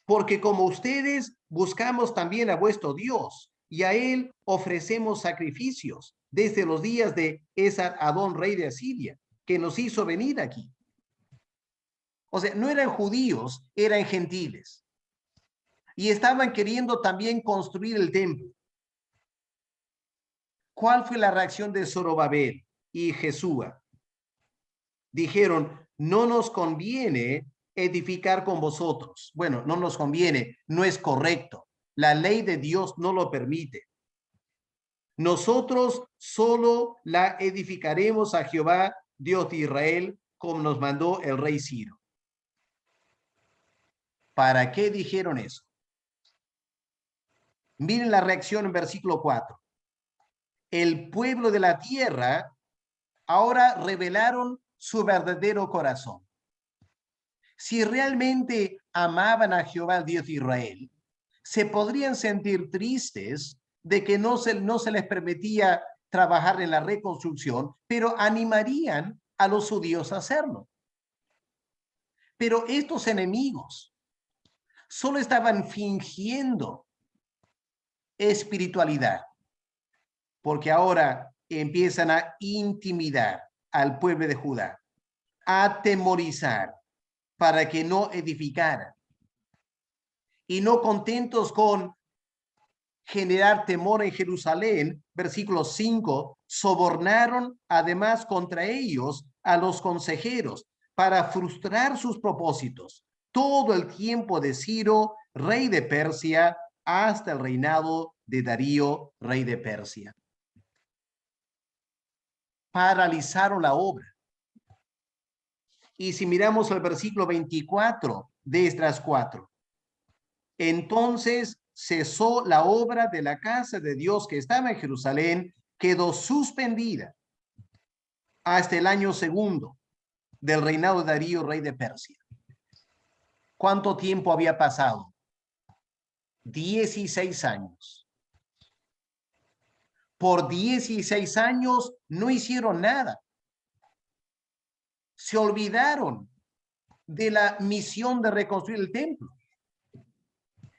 porque como ustedes buscamos también a vuestro Dios y a él ofrecemos sacrificios desde los días de Esar-Adón, rey de Asiria, que nos hizo venir aquí. O sea, no eran judíos, eran gentiles. Y estaban queriendo también construir el templo. ¿Cuál fue la reacción de Zorobabel y Jesúa? Dijeron, no nos conviene edificar con vosotros. Bueno, no nos conviene, no es correcto. La ley de Dios no lo permite. Nosotros solo la edificaremos a Jehová, Dios de Israel, como nos mandó el rey Ciro. ¿Para qué dijeron eso? Miren la reacción en versículo 4. El pueblo de la tierra ahora revelaron su verdadero corazón. Si realmente amaban a Jehová, Dios de Israel, se podrían sentir tristes de que no se les permitía trabajar en la reconstrucción, pero animarían a los judíos a hacerlo. Pero estos enemigos solo estaban fingiendo espiritualidad, porque ahora empiezan a intimidar al pueblo de Judá, a atemorizar para que no edificaran. Y no contentos con generar temor en Jerusalén, versículo 5, sobornaron además contra ellos a los consejeros para frustrar sus propósitos todo el tiempo de Ciro, rey de Persia, hasta el reinado de Darío, rey de Persia. Paralizaron la obra. Y si miramos el versículo 24 de estas 4, entonces cesó la obra de la casa de Dios que estaba en Jerusalén, quedó suspendida hasta el año segundo del reinado de Darío, rey de Persia. ¿Cuánto tiempo había pasado? 16 años. Por 16 años no hicieron nada. Se olvidaron de la misión de reconstruir el templo.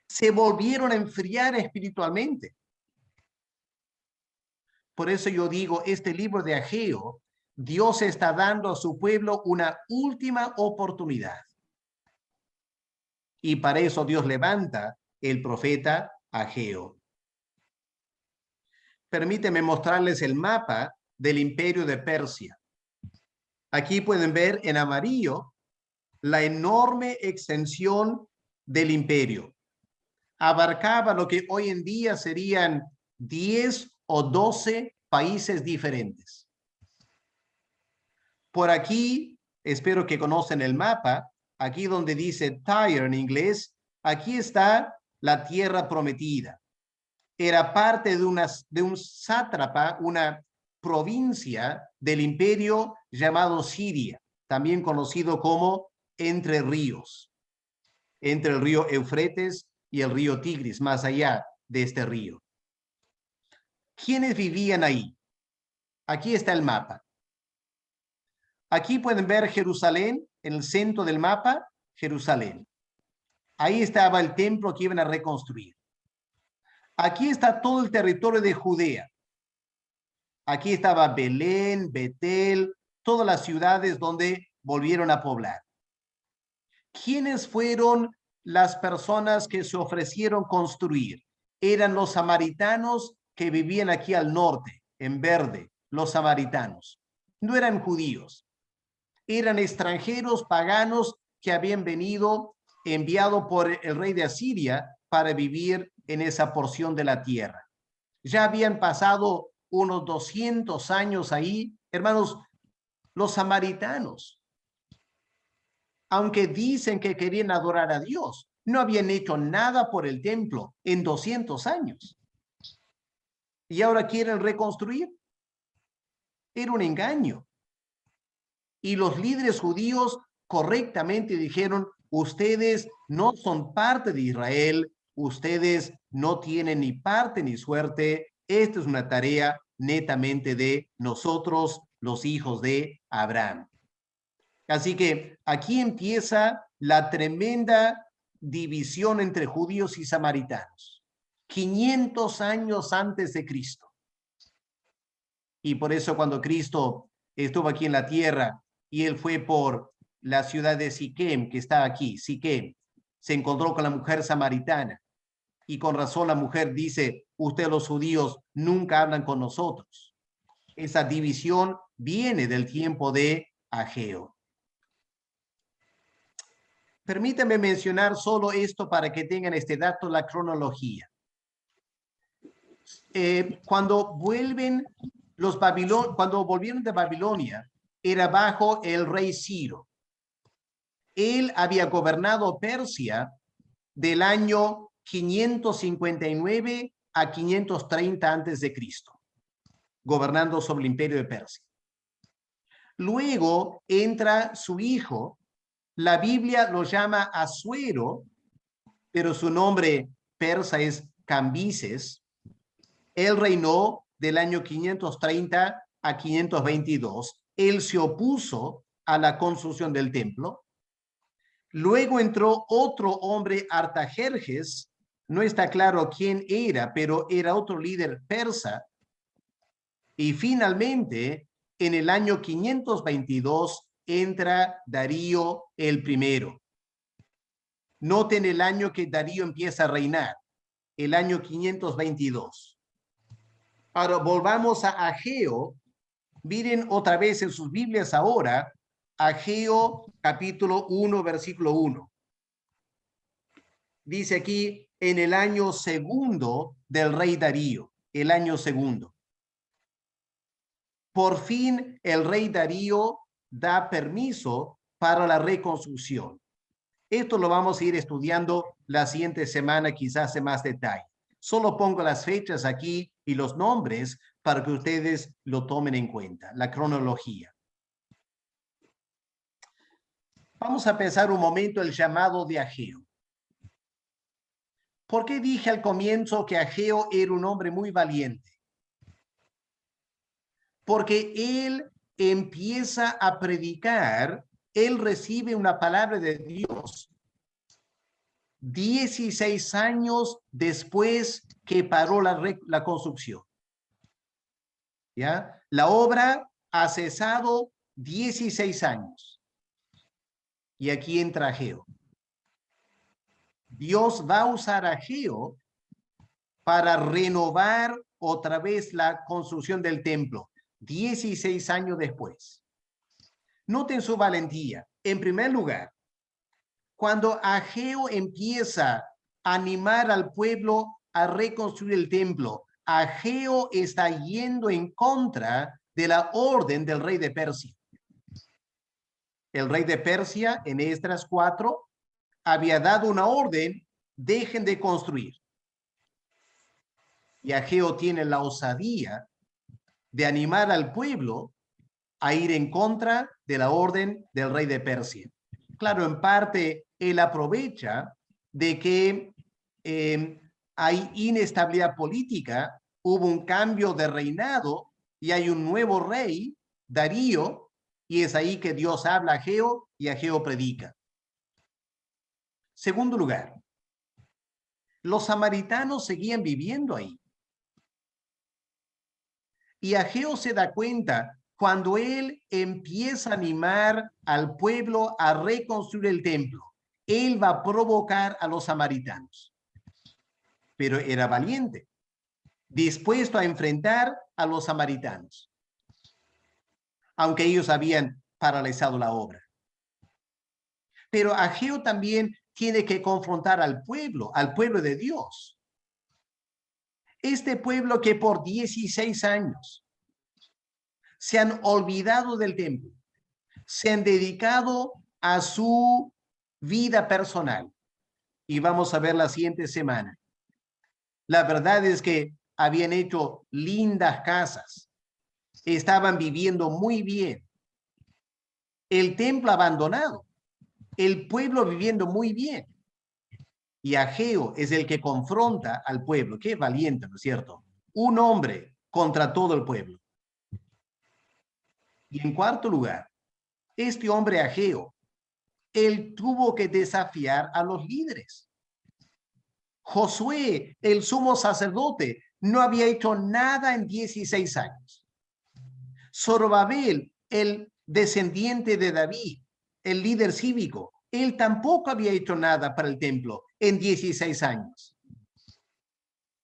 Se volvieron a enfriar espiritualmente. Por eso yo digo, este libro de Ageo, Dios está dando a su pueblo una última oportunidad. Y para eso Dios levanta el profeta Ageo. Permíteme mostrarles el mapa del imperio de Persia. Aquí pueden ver en amarillo la enorme extensión del imperio. Abarcaba lo que hoy en día serían 10 o 12 países diferentes. Por aquí, espero que conocen el mapa, aquí donde dice Tyre en inglés, aquí está la tierra prometida. Era parte de un sátrapa, una provincia del imperio llamado Siria, también conocido como Entre Ríos, entre el río Eufrates y el río Tigris, más allá de este río. ¿Quiénes vivían ahí? Aquí está el mapa. Aquí pueden ver Jerusalén, en el centro del mapa, Jerusalén. Ahí estaba el templo que iban a reconstruir. Aquí está todo el territorio de Judea. Aquí estaba Belén, Betel, todas las ciudades donde volvieron a poblar. ¿Quiénes fueron las personas que se ofrecieron construir? Eran los samaritanos que vivían aquí al norte, en verde, los samaritanos. No eran judíos. Eran extranjeros paganos que habían venido enviado por el rey de Asiria para vivir en esa porción de la tierra. Ya habían pasado unos 200 años ahí, hermanos, los samaritanos, aunque dicen que querían adorar a Dios, no habían hecho nada por el templo en 200 años. Y ahora quieren reconstruir. Era un engaño. Y los líderes judíos correctamente dijeron, ustedes no son parte de Israel, ustedes no tienen ni parte ni suerte, esta es una tarea netamente de nosotros, los hijos de Abraham. Así que aquí empieza la tremenda división entre judíos y samaritanos. 500 años antes de Cristo. Y por eso cuando Cristo estuvo aquí en la tierra y él fue por la ciudad de Siquem, que está aquí, Siquem, se encontró con la mujer samaritana. Y con razón la mujer dice, ustedes los judíos nunca hablan con nosotros. Esa división viene del tiempo de Ageo. Permítanme mencionar solo esto para que tengan este dato, la cronología. Cuando volvieron de Babilonia, era bajo el rey Ciro. Él había gobernado Persia del año 559 a 530 antes de Cristo, gobernando sobre el imperio de Persia. Luego entra su hijo, la Biblia lo llama Asuero, pero su nombre persa es Cambises. Él reinó del año 530 a 522. Él se opuso a la construcción del templo. Luego entró otro hombre, Artajerjes, no está claro quién era, pero era otro líder persa. Y finalmente, en el año 522, entra Darío el primero. Noten el año que Darío empieza a reinar, el año 522. Ahora volvamos a Ageo. Miren otra vez en sus Biblias ahora, Ageo capítulo 1, versículo 1. Dice aquí, en el año segundo del rey Darío, el año segundo. Por fin el rey Darío da permiso para la reconstrucción. Esto lo vamos a ir estudiando la siguiente semana, quizás en más detalle. Solo pongo las fechas aquí y los nombres para que ustedes lo tomen en cuenta, la cronología. Vamos a pensar un momento el llamado de Ageo. ¿Por qué dije al comienzo que Ageo era un hombre muy valiente? Porque él empieza a predicar, él recibe una palabra de Dios 16 años después que paró la construcción. ¿Ya? La obra ha cesado 16 años. Y aquí entra Ageo. Dios va a usar a Ageo para renovar otra vez la construcción del templo, 16 años después. Noten su valentía. En primer lugar, cuando Ageo empieza a animar al pueblo a reconstruir el templo, Ageo está yendo en contra de la orden del rey de Persia. El rey de Persia, en Esdras 4, había dado una orden, dejen de construir. Y Ageo tiene la osadía de animar al pueblo a ir en contra de la orden del rey de Persia. Claro, en parte él aprovecha de que hay inestabilidad política, hubo un cambio de reinado y hay un nuevo rey, Darío, y es ahí que Dios habla a Ageo y Ageo predica. Segundo lugar, los samaritanos seguían viviendo ahí. Y Ageo se da cuenta cuando él empieza a animar al pueblo a reconstruir el templo. Él va a provocar a los samaritanos. Pero era valiente, dispuesto a enfrentar a los samaritanos, aunque ellos habían paralizado la obra. Pero Ageo también tiene que confrontar al pueblo de Dios. Este pueblo que por 16 años se han olvidado del templo, se han dedicado a su vida personal. Y vamos a ver la siguiente semana. La verdad es que habían hecho lindas casas, estaban viviendo muy bien. El templo abandonado, el pueblo viviendo muy bien. Y Ageo es el que confronta al pueblo. Qué valiente, ¿no es cierto? Un hombre contra todo el pueblo. Y en cuarto lugar, este hombre Ageo, él tuvo que desafiar a los líderes. Josué, el sumo sacerdote, no había hecho nada en 16 años. Zorobabel, el descendiente de David, el líder cívico, él tampoco había hecho nada para el templo en 16 años.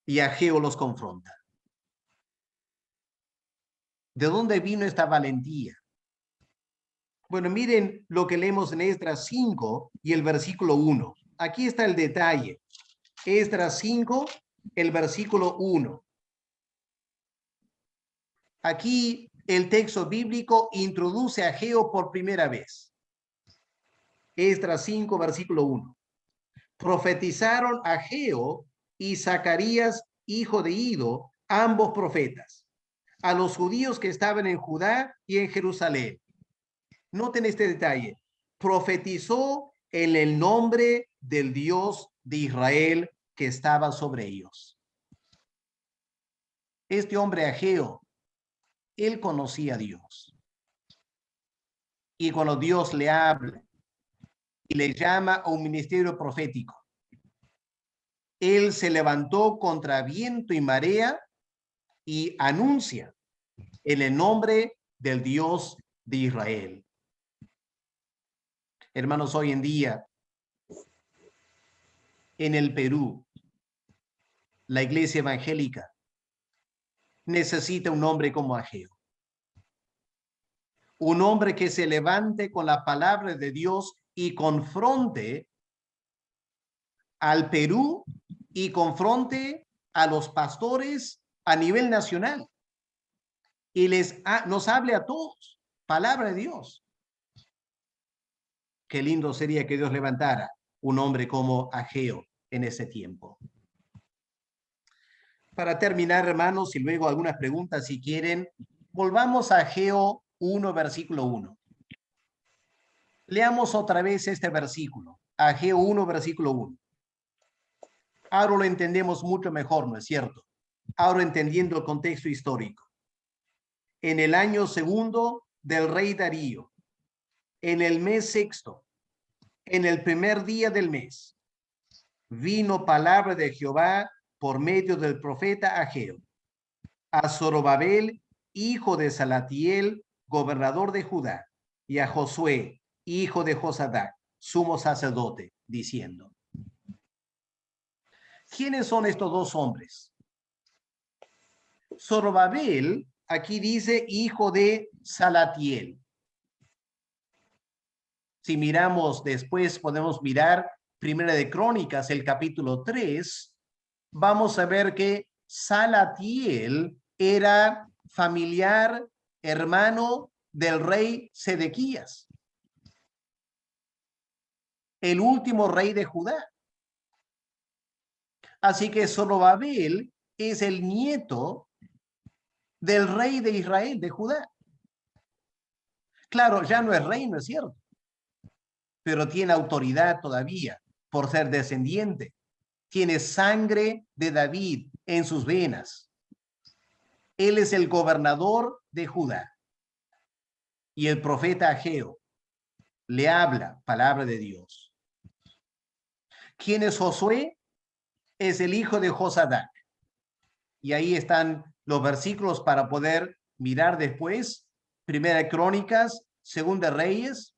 Y Ageo los confronta. ¿De dónde vino esta valentía? Bueno, miren lo que leemos en Esdras 5 y el versículo 1. Aquí está el detalle. Esdras 5, el versículo 1. Aquí el texto bíblico introduce a Ageo por primera vez. Esdras 5, versículo 1. Profetizaron Ageo y Zacarías, hijo de Ido, ambos profetas, a los judíos que estaban en Judá y en Jerusalén. Noten este detalle. Profetizó en el nombre del Dios de Israel que estaba sobre ellos. Este hombre Ageo, él conocía a Dios. Y cuando Dios le habla y le llama a un ministerio profético. Él se levantó contra viento y marea y anuncia en el nombre del Dios de Israel. Hermanos, hoy en día, en el Perú, la iglesia evangélica necesita un hombre como Ageo. Un hombre que se levante con la palabra de Dios y confronte al Perú y confronte a los pastores a nivel nacional y nos hable a todos palabra de Dios. Qué lindo sería que Dios levantara un hombre como Ageo en ese tiempo. Para terminar, hermanos, y luego algunas preguntas si quieren, volvamos a Ageo 1, versículo 1. Leamos otra vez este versículo, Ageo 1, versículo 1. Ahora lo entendemos mucho mejor, ¿no es cierto? Ahora entendiendo el contexto histórico. En el año segundo del rey Darío, en el mes sexto, en el primer día del mes, vino palabra de Jehová por medio del profeta Ageo a Zorobabel, hijo de Salatiel, gobernador de Judá, y a Josué, hijo de Josadac, sumo sacerdote, diciendo: ¿quiénes son estos dos hombres? Zorobabel, aquí dice hijo de Salatiel. Si miramos después, podemos mirar Primera de Crónicas, el capítulo 3, vamos a ver que Salatiel era familiar, hermano del rey Sedequías, el último rey de Judá. Así que Zorobabel es el nieto del rey de Israel, de Judá. Claro, ya no es rey, ¿no es cierto? Pero tiene autoridad todavía por ser descendiente. Tiene sangre de David en sus venas. Él es el gobernador de Judá. Y el profeta Ageo le habla palabra de Dios. ¿Quién es Josué? Es el hijo de Josadac. Y ahí están los versículos para poder mirar después. Primera Crónicas, Segunda Reyes.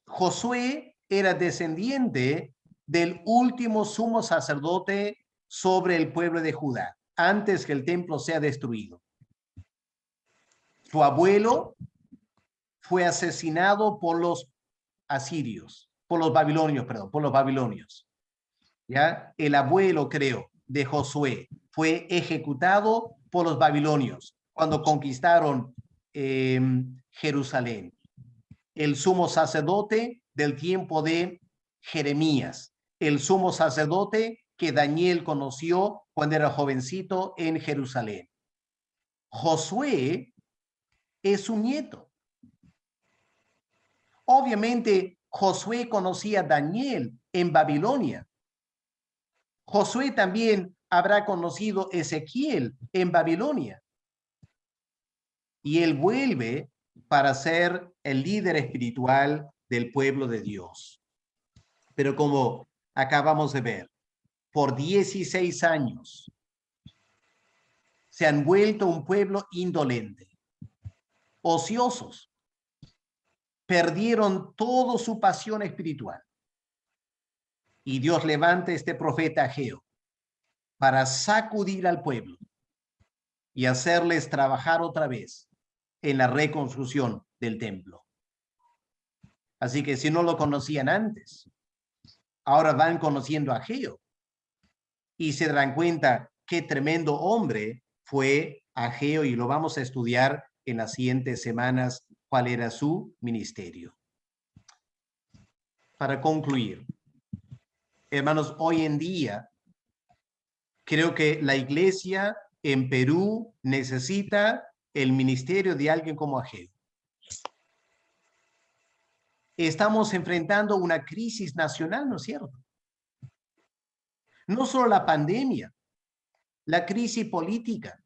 Josué era descendiente del último sumo sacerdote sobre el pueblo de Judá, antes que el templo sea destruido. Su abuelo fue asesinado por los asirios, por los babilonios. ¿Ya? El abuelo, creo, de Josué fue ejecutado por los babilonios cuando conquistaron Jerusalén. El sumo sacerdote del tiempo de Jeremías, el sumo sacerdote que Daniel conoció cuando era jovencito en Jerusalén. Josué es su nieto. Obviamente, Josué conocía a Daniel en Babilonia. Josué también habrá conocido a Ezequiel en Babilonia. Y él vuelve para ser el líder espiritual del pueblo de Dios. Pero como acabamos de ver, por 16 años se han vuelto un pueblo indolente, ociosos, perdieron toda su pasión espiritual. Y Dios levanta este profeta Ageo para sacudir al pueblo y hacerles trabajar otra vez en la reconstrucción del templo. Así que si no lo conocían antes, ahora van conociendo a Ageo y se darán cuenta qué tremendo hombre fue Ageo, y lo vamos a estudiar en las siguientes semanas cuál era su ministerio. Para concluir, hermanos, hoy en día creo que la iglesia en Perú necesita el ministerio de alguien como Ageo. Estamos enfrentando una crisis nacional, ¿no es cierto? No solo la pandemia, la crisis política,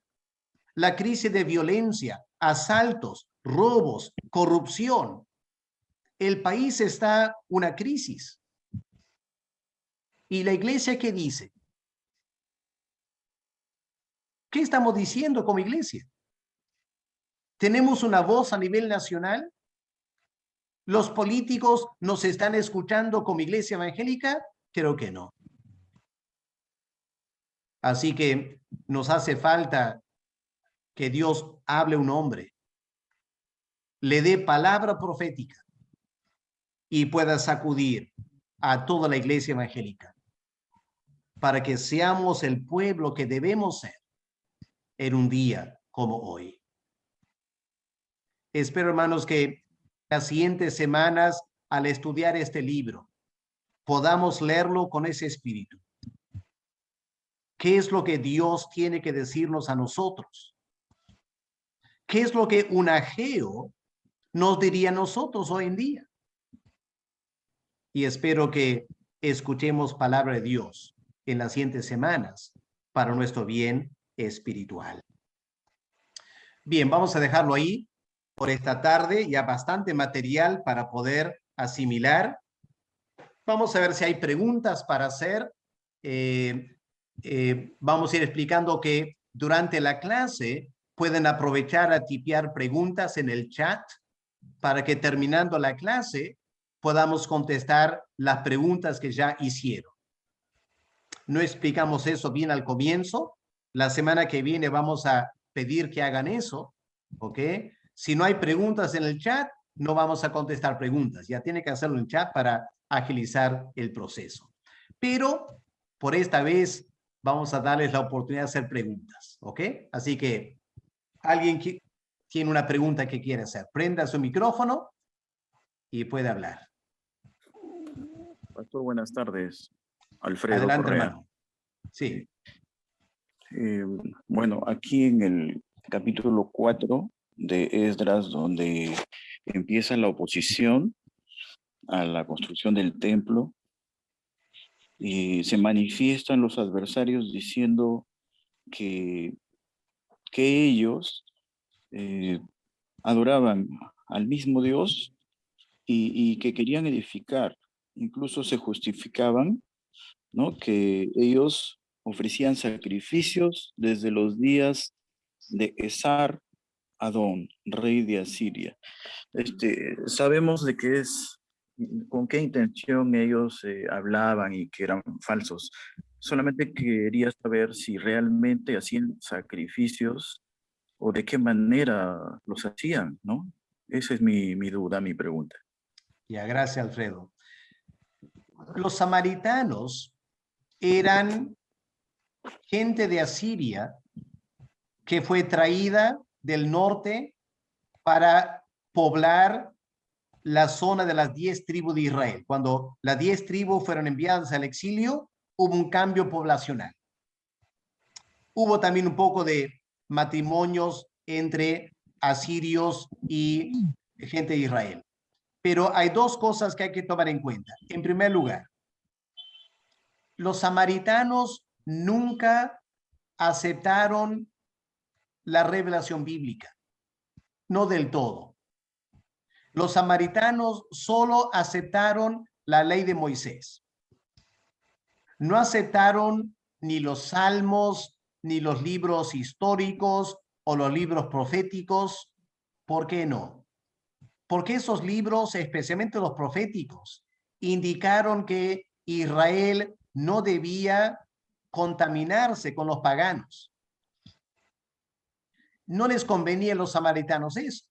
la crisis de violencia, asaltos, robos, corrupción. El país está en una crisis. ¿Y la iglesia qué dice? ¿Qué estamos diciendo como iglesia? ¿Tenemos una voz a nivel nacional? ¿Los políticos nos están escuchando como iglesia evangélica? Creo que no. Así que nos hace falta que Dios hable a un hombre, le dé palabra profética y pueda sacudir a toda la iglesia evangélica para que seamos el pueblo que debemos ser en un día como hoy. Espero, hermanos, que las siguientes semanas, al estudiar este libro, podamos leerlo con ese espíritu. ¿Qué es lo que Dios tiene que decirnos a nosotros? ¿Qué es lo que un Ageo nos diría a nosotros hoy en día? Y espero que escuchemos palabra de Dios en las siguientes semanas para nuestro bien espiritual. Bien, vamos a dejarlo ahí por esta tarde, ya bastante material para poder asimilar. Vamos a ver si hay preguntas para hacer. Vamos a ir explicando que durante la clase pueden aprovechar a tipear preguntas en el chat para que terminando la clase podamos contestar las preguntas que ya hicieron. No explicamos eso bien al comienzo. La semana que viene vamos a pedir que hagan eso, ¿ok? Si no hay preguntas en el chat, no vamos a contestar preguntas. Ya tiene que hacerlo en chat para agilizar el proceso. Pero por esta vez vamos a darles la oportunidad de hacer preguntas, ¿ok? Así que alguien que tiene una pregunta que quiere hacer, prenda su micrófono y puede hablar. Pastor, buenas tardes. Alfredo Adelante, Correa. hermano. Sí. Bueno, aquí en el capítulo 4 de Esdras, donde empieza la oposición a la construcción del templo, y se manifiestan los adversarios diciendo que ellos adoraban al mismo Dios y que querían edificar. Incluso se justificaban, ¿no?, que ellos ofrecían sacrificios desde los días de Esar-Adón, rey de Asiria. Sabemos de qué es, con qué intención ellos hablaban y que eran falsos. Solamente quería saber si realmente hacían sacrificios o de qué manera los hacían, ¿no? Esa es mi duda, mi pregunta. Ya, gracias, Alfredo. Los samaritanos eran gente de Asiria que fue traída del norte para poblar la zona de las 10 tribus de Israel. Cuando las 10 tribus fueron enviadas al exilio, hubo un cambio poblacional. Hubo también un poco de matrimonios entre asirios y gente de Israel. Pero hay dos cosas que hay que tomar en cuenta. En primer lugar, los samaritanos nunca aceptaron la revelación bíblica, no del todo. Los samaritanos solo aceptaron la ley de Moisés. No aceptaron ni los salmos, ni los libros históricos o los libros proféticos. ¿Por qué no? Porque esos libros, especialmente los proféticos, indicaron que Israel no debía contaminarse con los paganos. No les convenía a los samaritanos eso.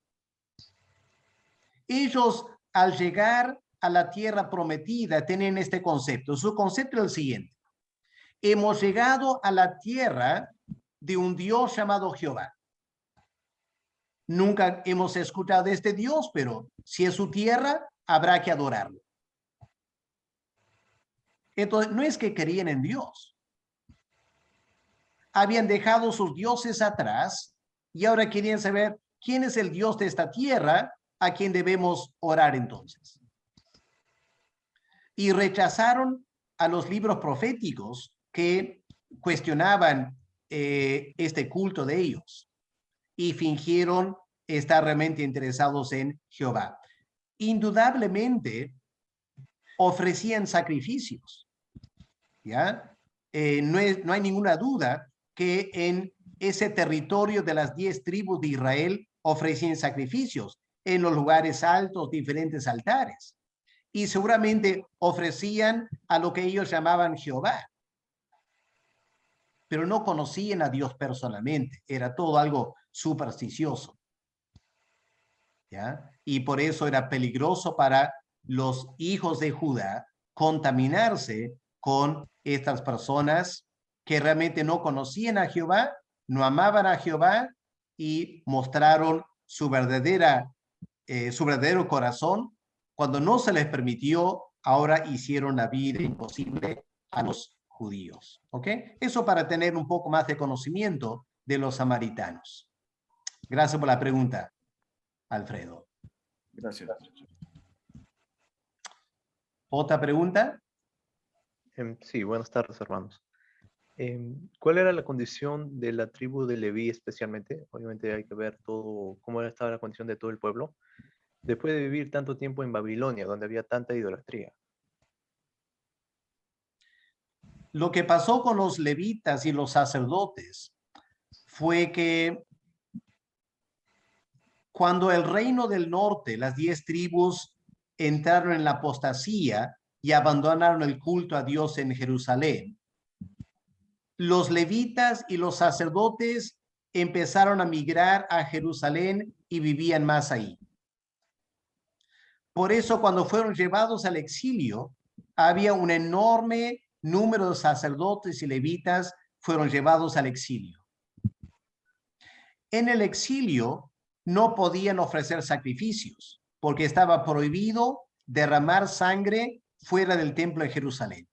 Ellos, al llegar a la tierra prometida, tienen este concepto. Su concepto es el siguiente: hemos llegado a la tierra de un Dios llamado Jehová. Nunca hemos escuchado de este Dios, pero si es su tierra, habrá que adorarlo. Entonces, no es que creían en Dios. Habían dejado sus dioses atrás y ahora querían saber quién es el Dios de esta tierra a quien debemos orar entonces. Y rechazaron a los libros proféticos que cuestionaban este culto de ellos y fingieron estar realmente interesados en Jehová. indudablemente ofrecían sacrificios, ¿ya? No hay ninguna duda que en ese territorio de las 10 tribus de Israel ofrecían sacrificios en los lugares altos, diferentes altares. Y seguramente ofrecían a lo que ellos llamaban Jehová. Pero no conocían a Dios personalmente. Era todo algo supersticioso, ¿ya? Y por eso era peligroso para los hijos de Judá contaminarse con estas personas que realmente no conocían a Jehová, no amaban a Jehová y mostraron su verdadero corazón. Cuando no se les permitió, ahora hicieron la vida imposible a los judíos. ¿Ok? Eso para tener un poco más de conocimiento de los samaritanos. Gracias por la pregunta, Alfredo. Gracias. ¿Otra pregunta? Sí, buenas tardes, hermanos. ¿Cuál era la condición de la tribu de Leví especialmente? Obviamente hay que ver todo, cómo estaba la condición de todo el pueblo, después de vivir tanto tiempo en Babilonia, donde había tanta idolatría. Lo que pasó con los levitas y los sacerdotes fue que cuando el reino del norte, las 10 tribus, entraron en la apostasía y abandonaron el culto a Dios en Jerusalén, los levitas y los sacerdotes empezaron a migrar a Jerusalén y vivían más ahí. Por eso, cuando fueron llevados al exilio, había un enorme número de sacerdotes y levitas fueron llevados al exilio. En el exilio no podían ofrecer sacrificios porque estaba prohibido derramar sangre fuera del templo de Jerusalén.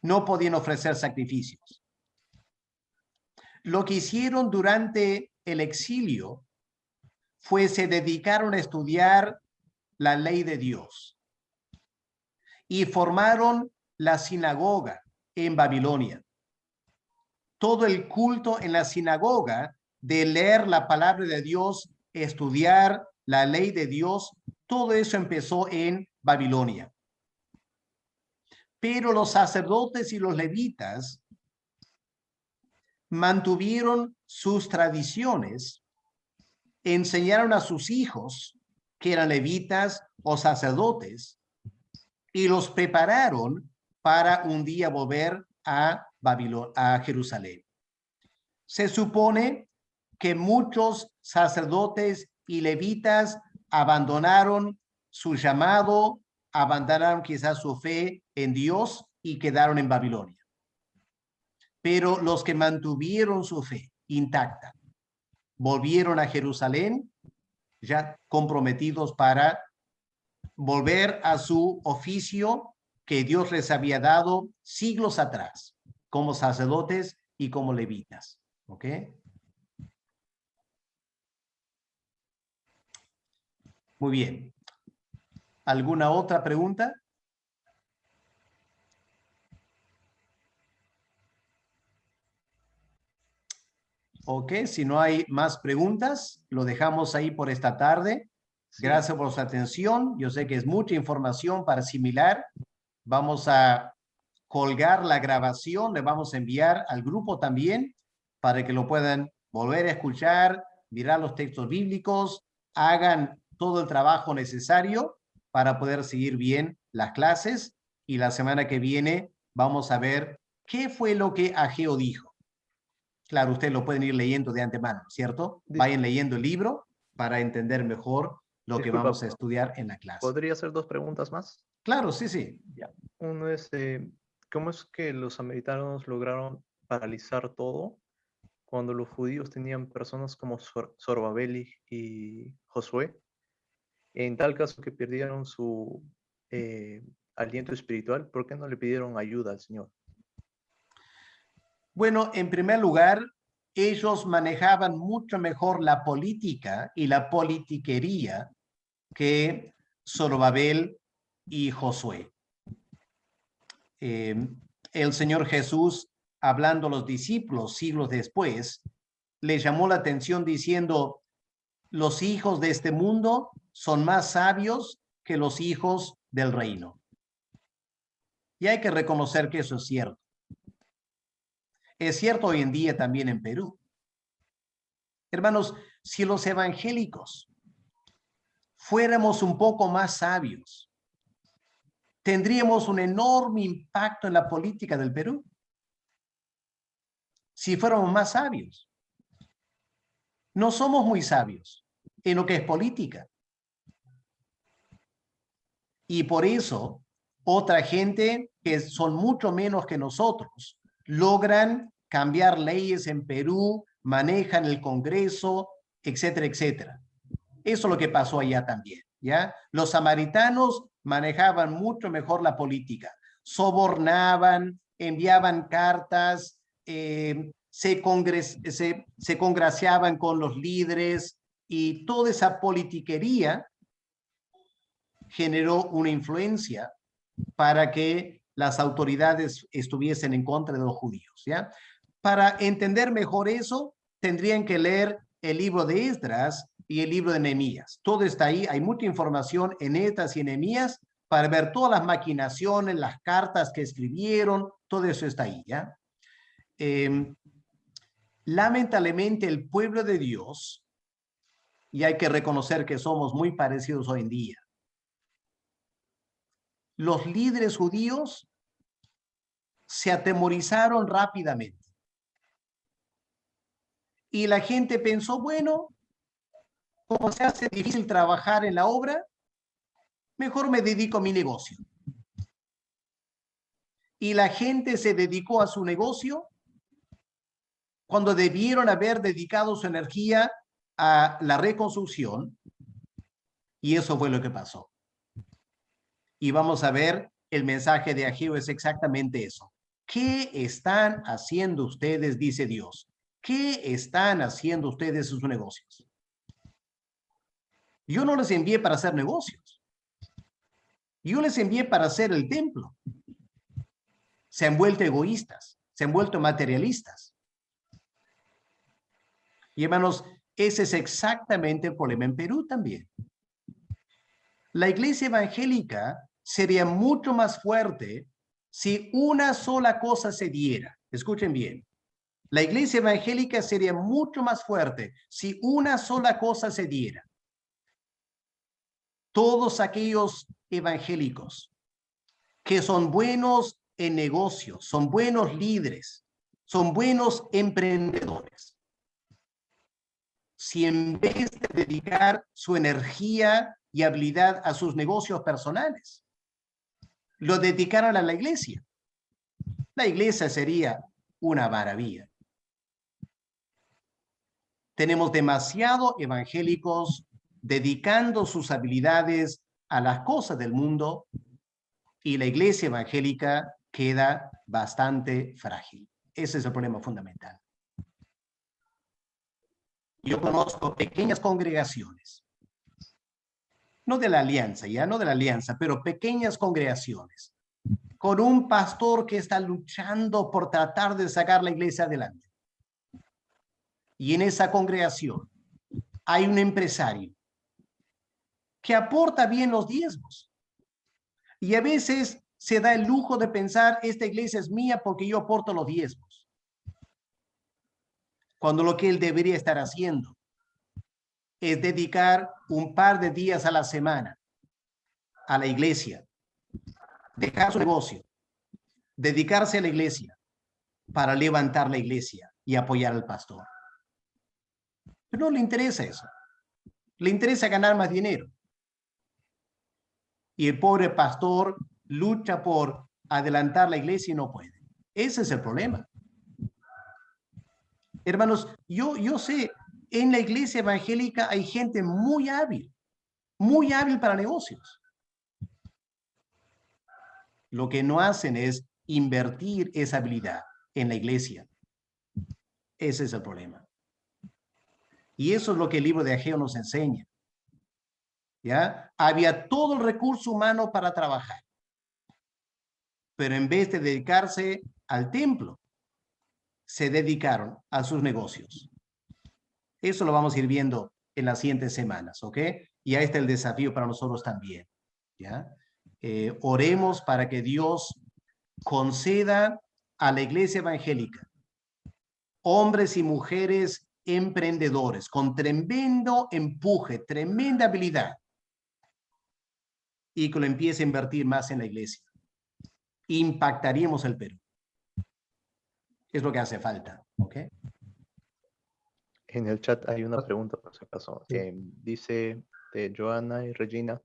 No podían ofrecer sacrificios. Lo que hicieron durante el exilio fue se dedicaron a estudiar la ley de Dios y formaron la sinagoga en Babilonia. Todo el culto en la sinagoga de leer la palabra de Dios, estudiar la ley de Dios, todo eso empezó en Babilonia. Pero los sacerdotes y los levitas mantuvieron sus tradiciones, enseñaron a sus hijos que eran levitas o sacerdotes y los prepararon para un día volver a Jerusalén. Se supone que muchos sacerdotes y levitas abandonaron su llamado, abandonaron quizás su fe en Dios y quedaron en Babilonia. Pero los que mantuvieron su fe intacta, volvieron a Jerusalén ya comprometidos para volver a su oficio que Dios les había dado siglos atrás, como sacerdotes y como levitas. ¿Ok? Muy bien. ¿Alguna otra pregunta? Ok, si no hay más preguntas, lo dejamos ahí por esta tarde. Sí. Gracias por su atención. Yo sé que es mucha información para asimilar. Vamos a colgar la grabación, le vamos a enviar al grupo también para que lo puedan volver a escuchar, mirar los textos bíblicos, hagan todo el trabajo necesario para poder seguir bien las clases y la semana que viene vamos a ver qué fue lo que Ageo dijo. Claro, ustedes lo pueden ir leyendo de antemano, ¿cierto? Vayan leyendo el libro para entender mejor lo que vamos a estudiar en la clase. ¿Podría hacer 2 preguntas más? Claro, sí, sí. Ya. Uno es, ¿cómo es que los samaritanos lograron paralizar todo cuando los judíos tenían personas como Zorobabel y Josué? En tal caso que perdieron su aliento espiritual, ¿por qué no le pidieron ayuda al Señor? Bueno, en primer lugar, ellos manejaban mucho mejor la política y la politiquería que Zorobabel y Josué. El Señor Jesús, hablando a los discípulos siglos después, le llamó la atención diciendo, los hijos de este mundo son más sabios que los hijos del reino. Y hay que reconocer que eso es cierto. Es cierto hoy en día también en Perú. Hermanos, si los evangélicos fuéramos un poco más sabios, tendríamos un enorme impacto en la política del Perú. Si fuéramos más sabios. No somos muy sabios en lo que es política. Y por eso, otra gente que son mucho menos que nosotros, logran cambiar leyes en Perú, manejan el Congreso, etcétera, etcétera. Eso es lo que pasó allá también, ¿ya? Los samaritanos manejaban mucho mejor la política. Sobornaban, enviaban cartas, se congraciaban con los líderes y toda esa politiquería generó una influencia para que las autoridades estuviesen en contra de los judíos, ¿ya? Para entender mejor eso, tendrían que leer el libro de Esdras y el libro de Nehemías. Todo está ahí, hay mucha información en Esdras y Nehemías para ver todas las maquinaciones, las cartas que escribieron, todo eso está ahí, ¿ya? Lamentablemente el pueblo de Dios, y hay que reconocer que somos muy parecidos hoy en día, los líderes judíos se atemorizaron rápidamente. Y la gente pensó, bueno, como se hace difícil trabajar en la obra, mejor me dedico a mi negocio. Y la gente se dedicó a su negocio cuando debieron haber dedicado su energía a la reconstrucción. Y eso fue lo que pasó. Y vamos a ver, el mensaje de Ageo es exactamente eso. ¿Qué están haciendo ustedes? Dice Dios. ¿Qué están haciendo ustedes en sus negocios? Yo no les envié para hacer negocios. Yo les envié para hacer el templo. Se han vuelto egoístas, se han vuelto materialistas. Y hermanos, ese es exactamente el problema en Perú también. La iglesia evangélica sería mucho más fuerte si una sola cosa se diera. Escuchen bien. La iglesia evangélica sería mucho más fuerte si una sola cosa se diera. Todos aquellos evangélicos que son buenos en negocios, son buenos líderes, son buenos emprendedores. Si en vez de dedicar su energía y habilidad a sus negocios personales, lo dedicaran a la iglesia sería una maravilla. Tenemos demasiados evangélicos dedicando sus habilidades a las cosas del mundo y la iglesia evangélica queda bastante frágil. Ese es el problema fundamental. Yo conozco pequeñas congregaciones, no de la alianza, ya no de la alianza, pero pequeñas congregaciones, con un pastor que está luchando por tratar de sacar la iglesia adelante. Y en esa congregación hay un empresario que aporta bien los diezmos. Y a veces se da el lujo de pensar, esta iglesia es mía porque yo aporto los diezmos. Cuando lo que él debería estar haciendo es dedicar un par de días a la semana a la iglesia, dejar su negocio, dedicarse a la iglesia para levantar la iglesia y apoyar al pastor. Pero no le interesa eso. Le interesa ganar más dinero. Y el pobre pastor lucha por adelantar la iglesia y no puede. Ese es el problema. Hermanos, yo sé, en la iglesia evangélica hay gente muy hábil para negocios. Lo que no hacen es invertir esa habilidad en la iglesia. Ese es el problema. Y eso es lo que el libro de Ageo nos enseña. ¿Ya? Había todo el recurso humano para trabajar. Pero en vez de dedicarse al templo, se dedicaron a sus negocios. Eso lo vamos a ir viendo en las siguientes semanas, ¿ok? Y ahí está el desafío para nosotros también. ¿ya? Oremos para que Dios conceda a la iglesia evangélica hombres y mujeres emprendedores con tremendo empuje, tremenda habilidad, y que lo empiece a invertir más en la iglesia. Impactaríamos el Perú. Es lo que hace falta, ¿ok? En el chat hay una pregunta, por si acaso. Sí. Dice Joana y Regina,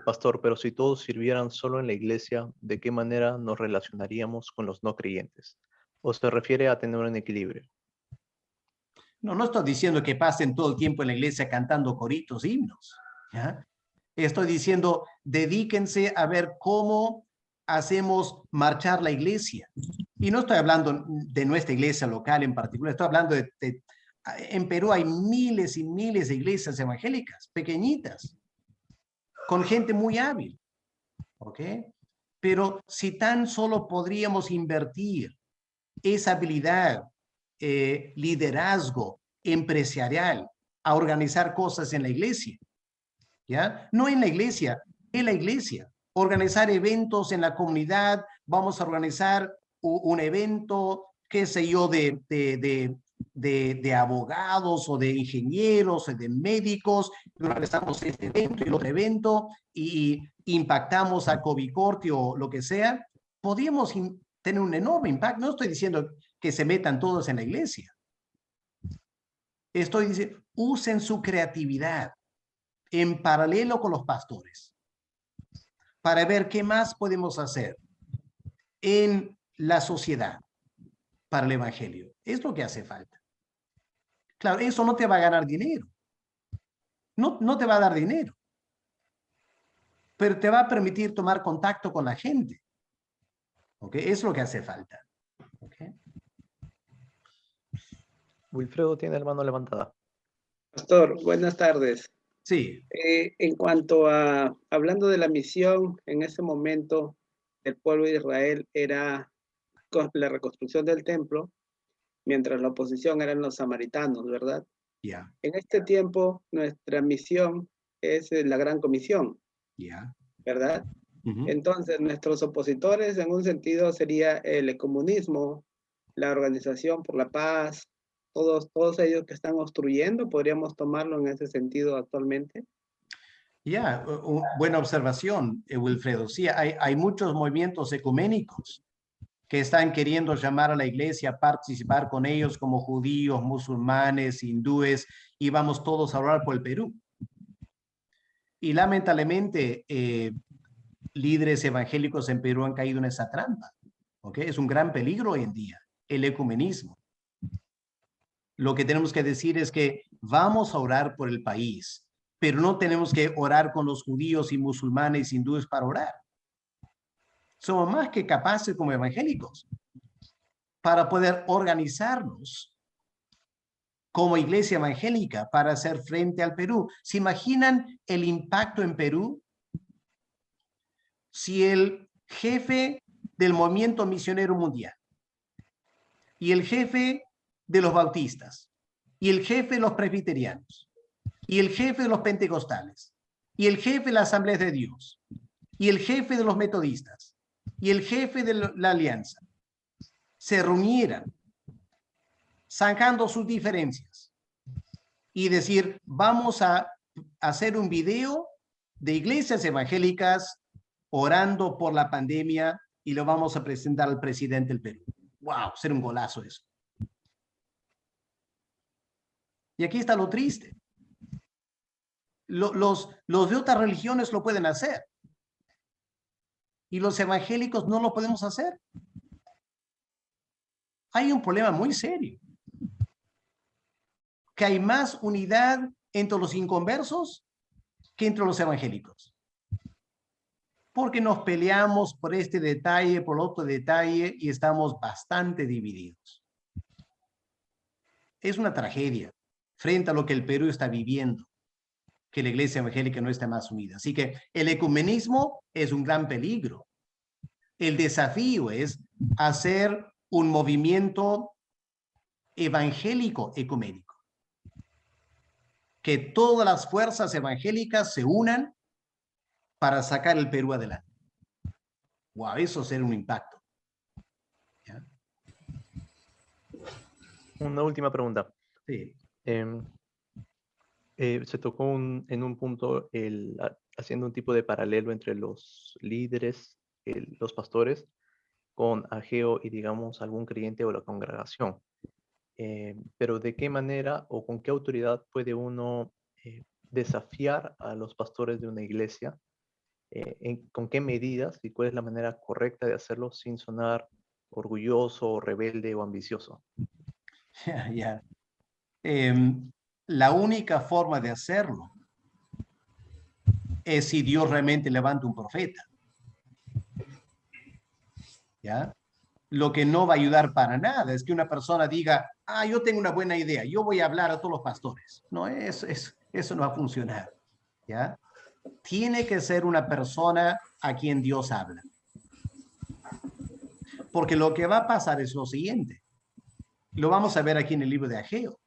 pastor, pero si todos sirvieran solo en la iglesia, ¿de qué manera nos relacionaríamos con los no creyentes? ¿O se refiere a tener un equilibrio? No, no estoy diciendo que pasen todo el tiempo en la iglesia cantando coritos, himnos, ¿ya? Estoy diciendo, dedíquense a ver cómo hacemos marchar la iglesia. Y no estoy hablando de nuestra iglesia local en particular, estoy hablando en Perú hay miles y miles de iglesias evangélicas, pequeñitas, con gente muy hábil, ¿ok? Pero si tan solo podríamos invertir esa habilidad, liderazgo empresarial, a organizar cosas en la iglesia, ¿ya? No en la iglesia, en la iglesia. Organizar eventos en la comunidad, vamos a organizar un evento, qué sé yo, de abogados o de ingenieros o de médicos, organizamos este evento y el otro evento y impactamos a Covicorte o lo que sea, podríamos tener un enorme impacto. No estoy diciendo que se metan todos en la iglesia. Estoy diciendo, usen su creatividad en paralelo con los pastores para ver qué más podemos hacer en la sociedad para el evangelio. Es lo que hace falta. Claro, eso no te va a ganar dinero. No te va a dar dinero. Pero te va a permitir tomar contacto con la gente. ¿Ok? Es lo que hace falta. ¿Ok? Wilfredo tiene la mano levantada. Pastor, buenas tardes. Sí. En cuanto a, hablando de la misión, en ese momento el pueblo de Israel era con la reconstrucción del templo, mientras la oposición eran los samaritanos, ¿verdad? Ya. En este tiempo, nuestra misión es la Gran Comisión, ¿verdad? Entonces, nuestros opositores, en un sentido, sería el comunismo, la Organización por la Paz, todos ellos que están obstruyendo, podríamos tomarlo en ese sentido actualmente. Buena observación, Wilfredo. Sí, hay muchos movimientos ecuménicos que están queriendo llamar a la iglesia a participar con ellos como judíos, musulmanes, hindúes, y vamos todos a orar por el Perú. Y lamentablemente, líderes evangélicos en Perú han caído en esa trampa. ¿Ok? Es un gran peligro hoy en día, el ecumenismo. Lo que tenemos que decir es que vamos a orar por el país, pero no tenemos que orar con los judíos y musulmanes, hindúes para orar. Somos más que capaces como evangélicos para poder organizarnos como iglesia evangélica para hacer frente al Perú. ¿Se imaginan el impacto en Perú? Si el jefe del movimiento misionero mundial y el jefe de los bautistas y el jefe de los presbiterianos y el jefe de los pentecostales y el jefe de la Asamblea de Dios y el jefe de los metodistas y el jefe de la alianza se reunieran sacando sus diferencias y decir, vamos a hacer un video de iglesias evangélicas orando por la pandemia y lo vamos a presentar al presidente del Perú. ¡Wow! Ser un golazo eso. Y aquí está lo triste. Los de otras religiones lo pueden hacer. Y los evangélicos no lo podemos hacer. Hay un problema muy serio. Que hay más unidad entre los inconversos que entre los evangélicos. Porque nos peleamos por este detalle, por otro detalle, y estamos bastante divididos. Es una tragedia frente a lo que el Perú está viviendo, que la iglesia evangélica no está más unida. Así que el ecumenismo es un gran peligro. El desafío es hacer un movimiento evangélico ecuménico. Que todas las fuerzas evangélicas se unan para sacar el Perú adelante. Wow, eso será un impacto. ¿Ya? Una última pregunta. Sí. Se tocó en un punto haciendo un tipo de paralelo entre los líderes, los pastores, con Ageo y, digamos, algún creyente o la congregación. Pero ¿de qué manera o con qué autoridad puede uno desafiar a los pastores de una iglesia? ¿Con qué medidas y cuál es la manera correcta de hacerlo sin sonar orgulloso, rebelde o ambicioso? Ya. La única forma de hacerlo es si Dios realmente levanta un profeta. ¿Ya? Lo que no va a ayudar para nada es que una persona diga, yo tengo una buena idea, yo voy a hablar a todos los pastores. No, eso no va a funcionar. ¿Ya? Tiene que ser una persona a quien Dios habla. Porque lo que va a pasar es lo siguiente. Lo vamos a ver aquí en el libro de Ageo.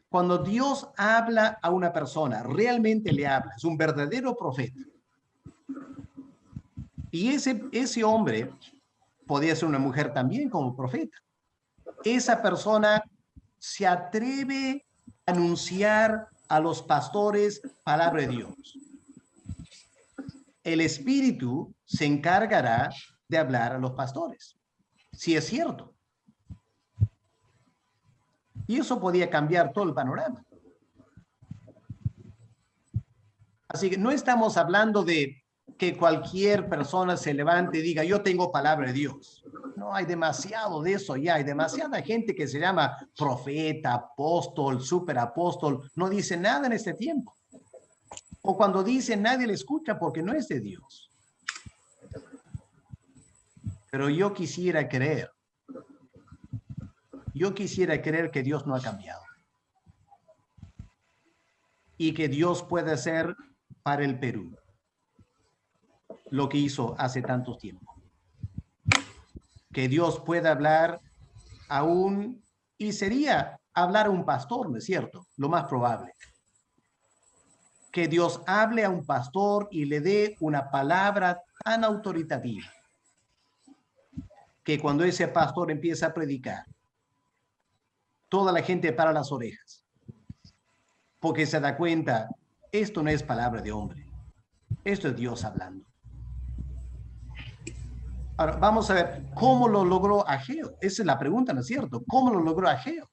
Cuando Dios habla a una persona, realmente le habla, es un verdadero profeta. Y ese hombre podía ser una mujer también como profeta. Esa persona se atreve a anunciar a los pastores palabra de Dios. El Espíritu se encargará de hablar a los pastores, si es cierto. Y eso podía cambiar todo el panorama. Así que no estamos hablando de que cualquier persona se levante y diga, yo tengo palabra de Dios. No, hay demasiado de eso ya. Hay demasiada gente que se llama profeta, apóstol, superapóstol. No dice nada en este tiempo. O cuando dice, nadie le escucha porque no es de Dios. Pero yo quisiera creer que Dios no ha cambiado. Y que Dios puede hacer para el Perú lo que hizo hace tanto tiempo. Que Dios pueda hablar y sería hablar a un pastor, ¿no es cierto? Lo más probable. Que Dios hable a un pastor y le dé una palabra tan autoritativa que cuando ese pastor empieza a predicar, toda la gente para las orejas, porque se da cuenta, esto no es palabra de hombre, esto es Dios hablando. Ahora, vamos a ver, ¿cómo lo logró Ageo? Esa es la pregunta, ¿no es cierto? ¿Cómo lo logró Ageo?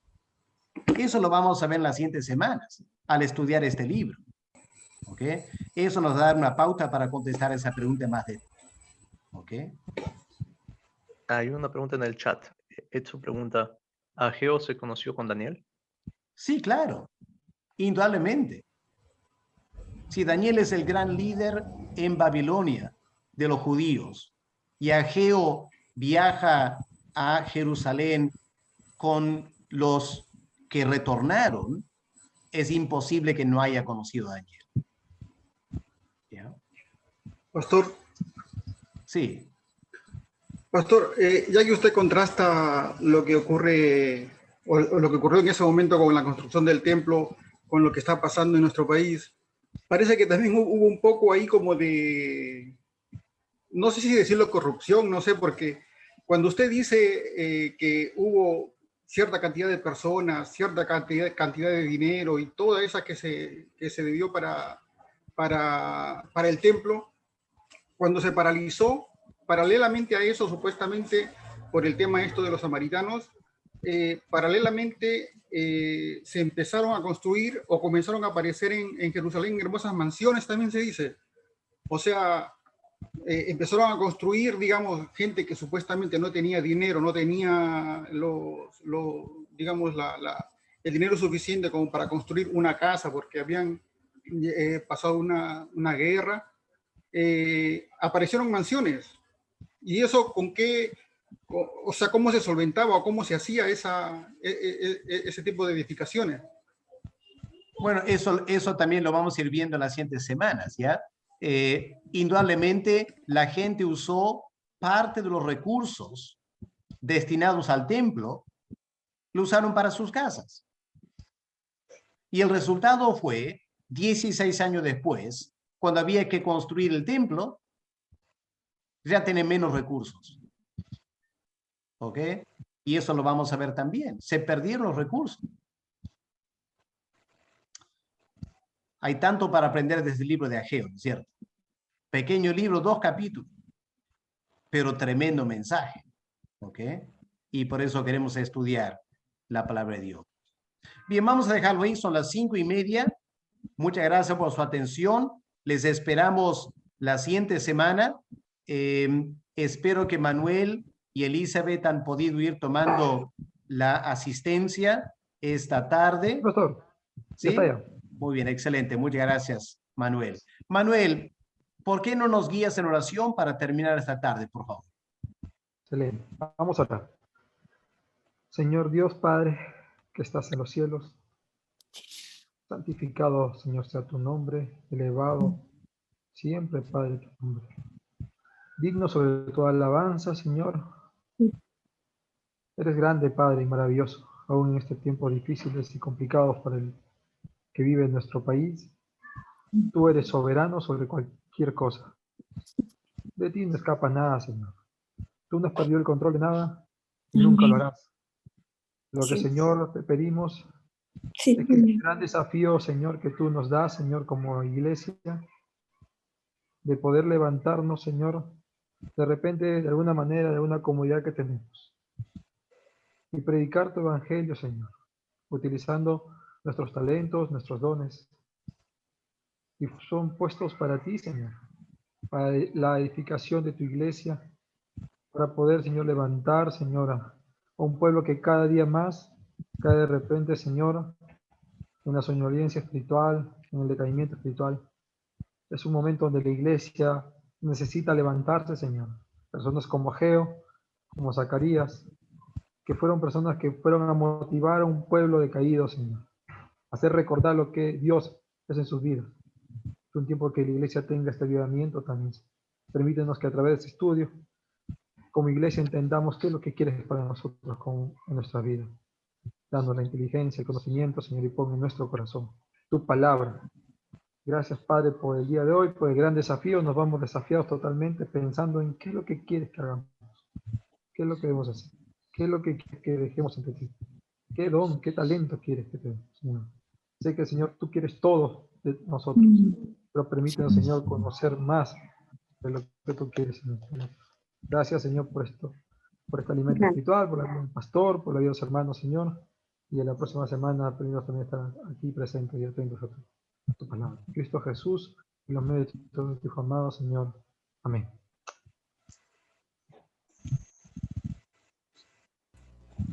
Eso lo vamos a ver en las siguientes semanas, al estudiar este libro. ¿Ok? Eso nos da una pauta para contestar esa pregunta más de... ¿Ok? Hay una pregunta en el chat. Edson pregunta, ¿Ageo se conoció con Daniel? Sí, claro. Indudablemente. Si Daniel es el gran líder en Babilonia de los judíos y Ageo viaja a Jerusalén con los que retornaron, es imposible que no haya conocido a Daniel. ¿Ya? Pastor. Sí. Pastor, ya que usted contrasta lo que ocurre o lo que ocurrió en ese momento con la construcción del templo, con lo que está pasando en nuestro país, parece que también hubo un poco ahí como de, no sé si decirlo corrupción, no sé, porque cuando usted dice que hubo cierta cantidad de personas, cierta cantidad de dinero y toda esa que se debió para el templo, cuando se paralizó, paralelamente a eso, supuestamente, por el tema esto de los samaritanos, paralelamente se empezaron a construir o comenzaron a aparecer en Jerusalén hermosas mansiones, también se dice. O sea, empezaron a construir, digamos, gente que supuestamente no tenía dinero, no tenía digamos, el dinero suficiente como para construir una casa, porque habían pasado una guerra. Aparecieron mansiones. ¿Y eso con qué, o sea, cómo se solventaba o cómo se hacía ese tipo de edificaciones? Bueno, eso también lo vamos a ir viendo en las siguientes semanas, ¿ya? Indudablemente, la gente usó parte de los recursos destinados al templo, lo usaron para sus casas. Y el resultado fue, 16 años después, cuando había que construir el templo, ya tienen menos recursos. ¿Ok? Y eso lo vamos a ver también. Se perdieron los recursos. Hay tanto para aprender desde el libro de Ageo, ¿no es cierto? Pequeño libro, 2 capítulos, pero tremendo mensaje. ¿Ok? Y por eso queremos estudiar la palabra de Dios. Bien, vamos a dejarlo ahí, son las 5:30. Muchas gracias por su atención. Les esperamos la siguiente semana. Espero que Manuel y Elizabeth han podido ir tomando la asistencia esta tarde. Pastor, ¿Sí? ya está ya. Muy bien, excelente. Muchas gracias, Manuel. Manuel, ¿por qué no nos guías en oración para terminar esta tarde, por favor? Excelente. Vamos a orar. Señor Dios Padre, que estás en los cielos, santificado, Señor, sea tu nombre, elevado siempre, Padre, tu nombre. Digno sobre toda alabanza, Señor. Eres grande, Padre, y maravilloso, aún en este tiempo difíciles y complicados para el que vive en nuestro país. Tú eres soberano sobre cualquier cosa. De ti no escapa nada, Señor. Tú no has perdido el control de nada y nunca lo harás. Lo que, Señor, te pedimos es que el gran desafío, Señor, que tú nos das, Señor, como iglesia, de poder levantarnos, Señor, de repente, de alguna manera, de una comunidad que tenemos, y predicar tu evangelio, Señor, utilizando nuestros talentos, nuestros dones, y son puestos para ti, Señor, para la edificación de tu iglesia, para poder, Señor, levantar, Señor, a un pueblo que cada día más cae de repente, Señor, en la soñolencia espiritual, en el decaimiento espiritual. Es un momento donde la iglesia necesita levantarse, Señor. Personas como Ageo, como Zacarías, que fueron personas que fueron a motivar a un pueblo decaído, Señor. Hacer recordar lo que Dios es en sus vidas. Es un tiempo que la iglesia tenga este avivamiento también. Permítenos que a través de este estudio, como iglesia, entendamos qué es lo que quieres para nosotros en nuestra vida. Dando la inteligencia, el conocimiento, Señor, y pon en nuestro corazón tu palabra. Gracias, Padre, por el día de hoy, por el gran desafío. Nos vamos desafiados totalmente pensando en qué es lo que quieres que hagamos. ¿Qué es lo que debemos hacer? ¿Qué es lo que quieres que dejemos ante ti? ¿Qué don, qué talento quieres que tengas, Señor? Sé que, Señor, tú quieres todo de nosotros, pero permítenos, Señor, conocer más de lo que tú quieres, Señor. Gracias, Señor, por esto, por este alimento espiritual, por la vida del pastor, por la vida de los hermanos, Señor. Y en la próxima semana pedimos también estar aquí presentes y atentos a tu palabra. Cristo Jesús, en los medios de todo tu Hijo amado, Señor. Amén.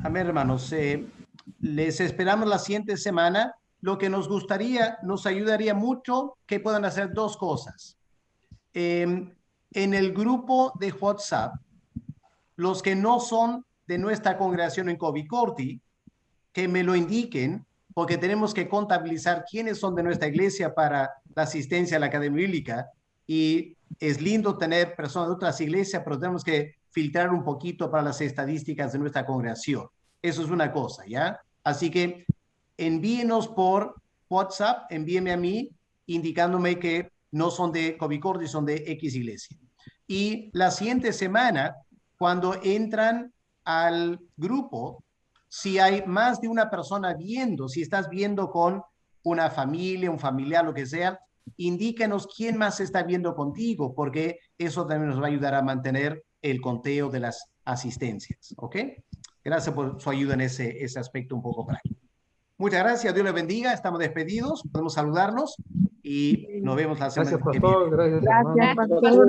Amén, hermanos. Les esperamos la siguiente semana. Lo que nos gustaría, nos ayudaría mucho que puedan hacer 2 cosas. En el grupo de WhatsApp, los que no son de nuestra congregación en Covicorti, que me lo indiquen, porque tenemos que contabilizar quiénes son de nuestra iglesia para la asistencia a la Academia Bíblica, y es lindo tener personas de otras iglesias, pero tenemos que filtrar un poquito para las estadísticas de nuestra congregación. Eso es una cosa, ¿ya? Así que envíenos por WhatsApp, envíenme a mí, indicándome que no son de Covicordi, son de X iglesia. Y la siguiente semana, cuando entran al grupo, si hay más de una persona viendo, si estás viendo con una familia, un familiar, lo que sea, indícanos quién más está viendo contigo, porque eso también nos va a ayudar a mantener el conteo de las asistencias, ¿ok? Gracias por su ayuda en ese aspecto un poco práctico. Muchas gracias, Dios les bendiga, estamos despedidos, podemos saludarnos y nos vemos la semana que viene. Gracias, pastor, gracias, hermano.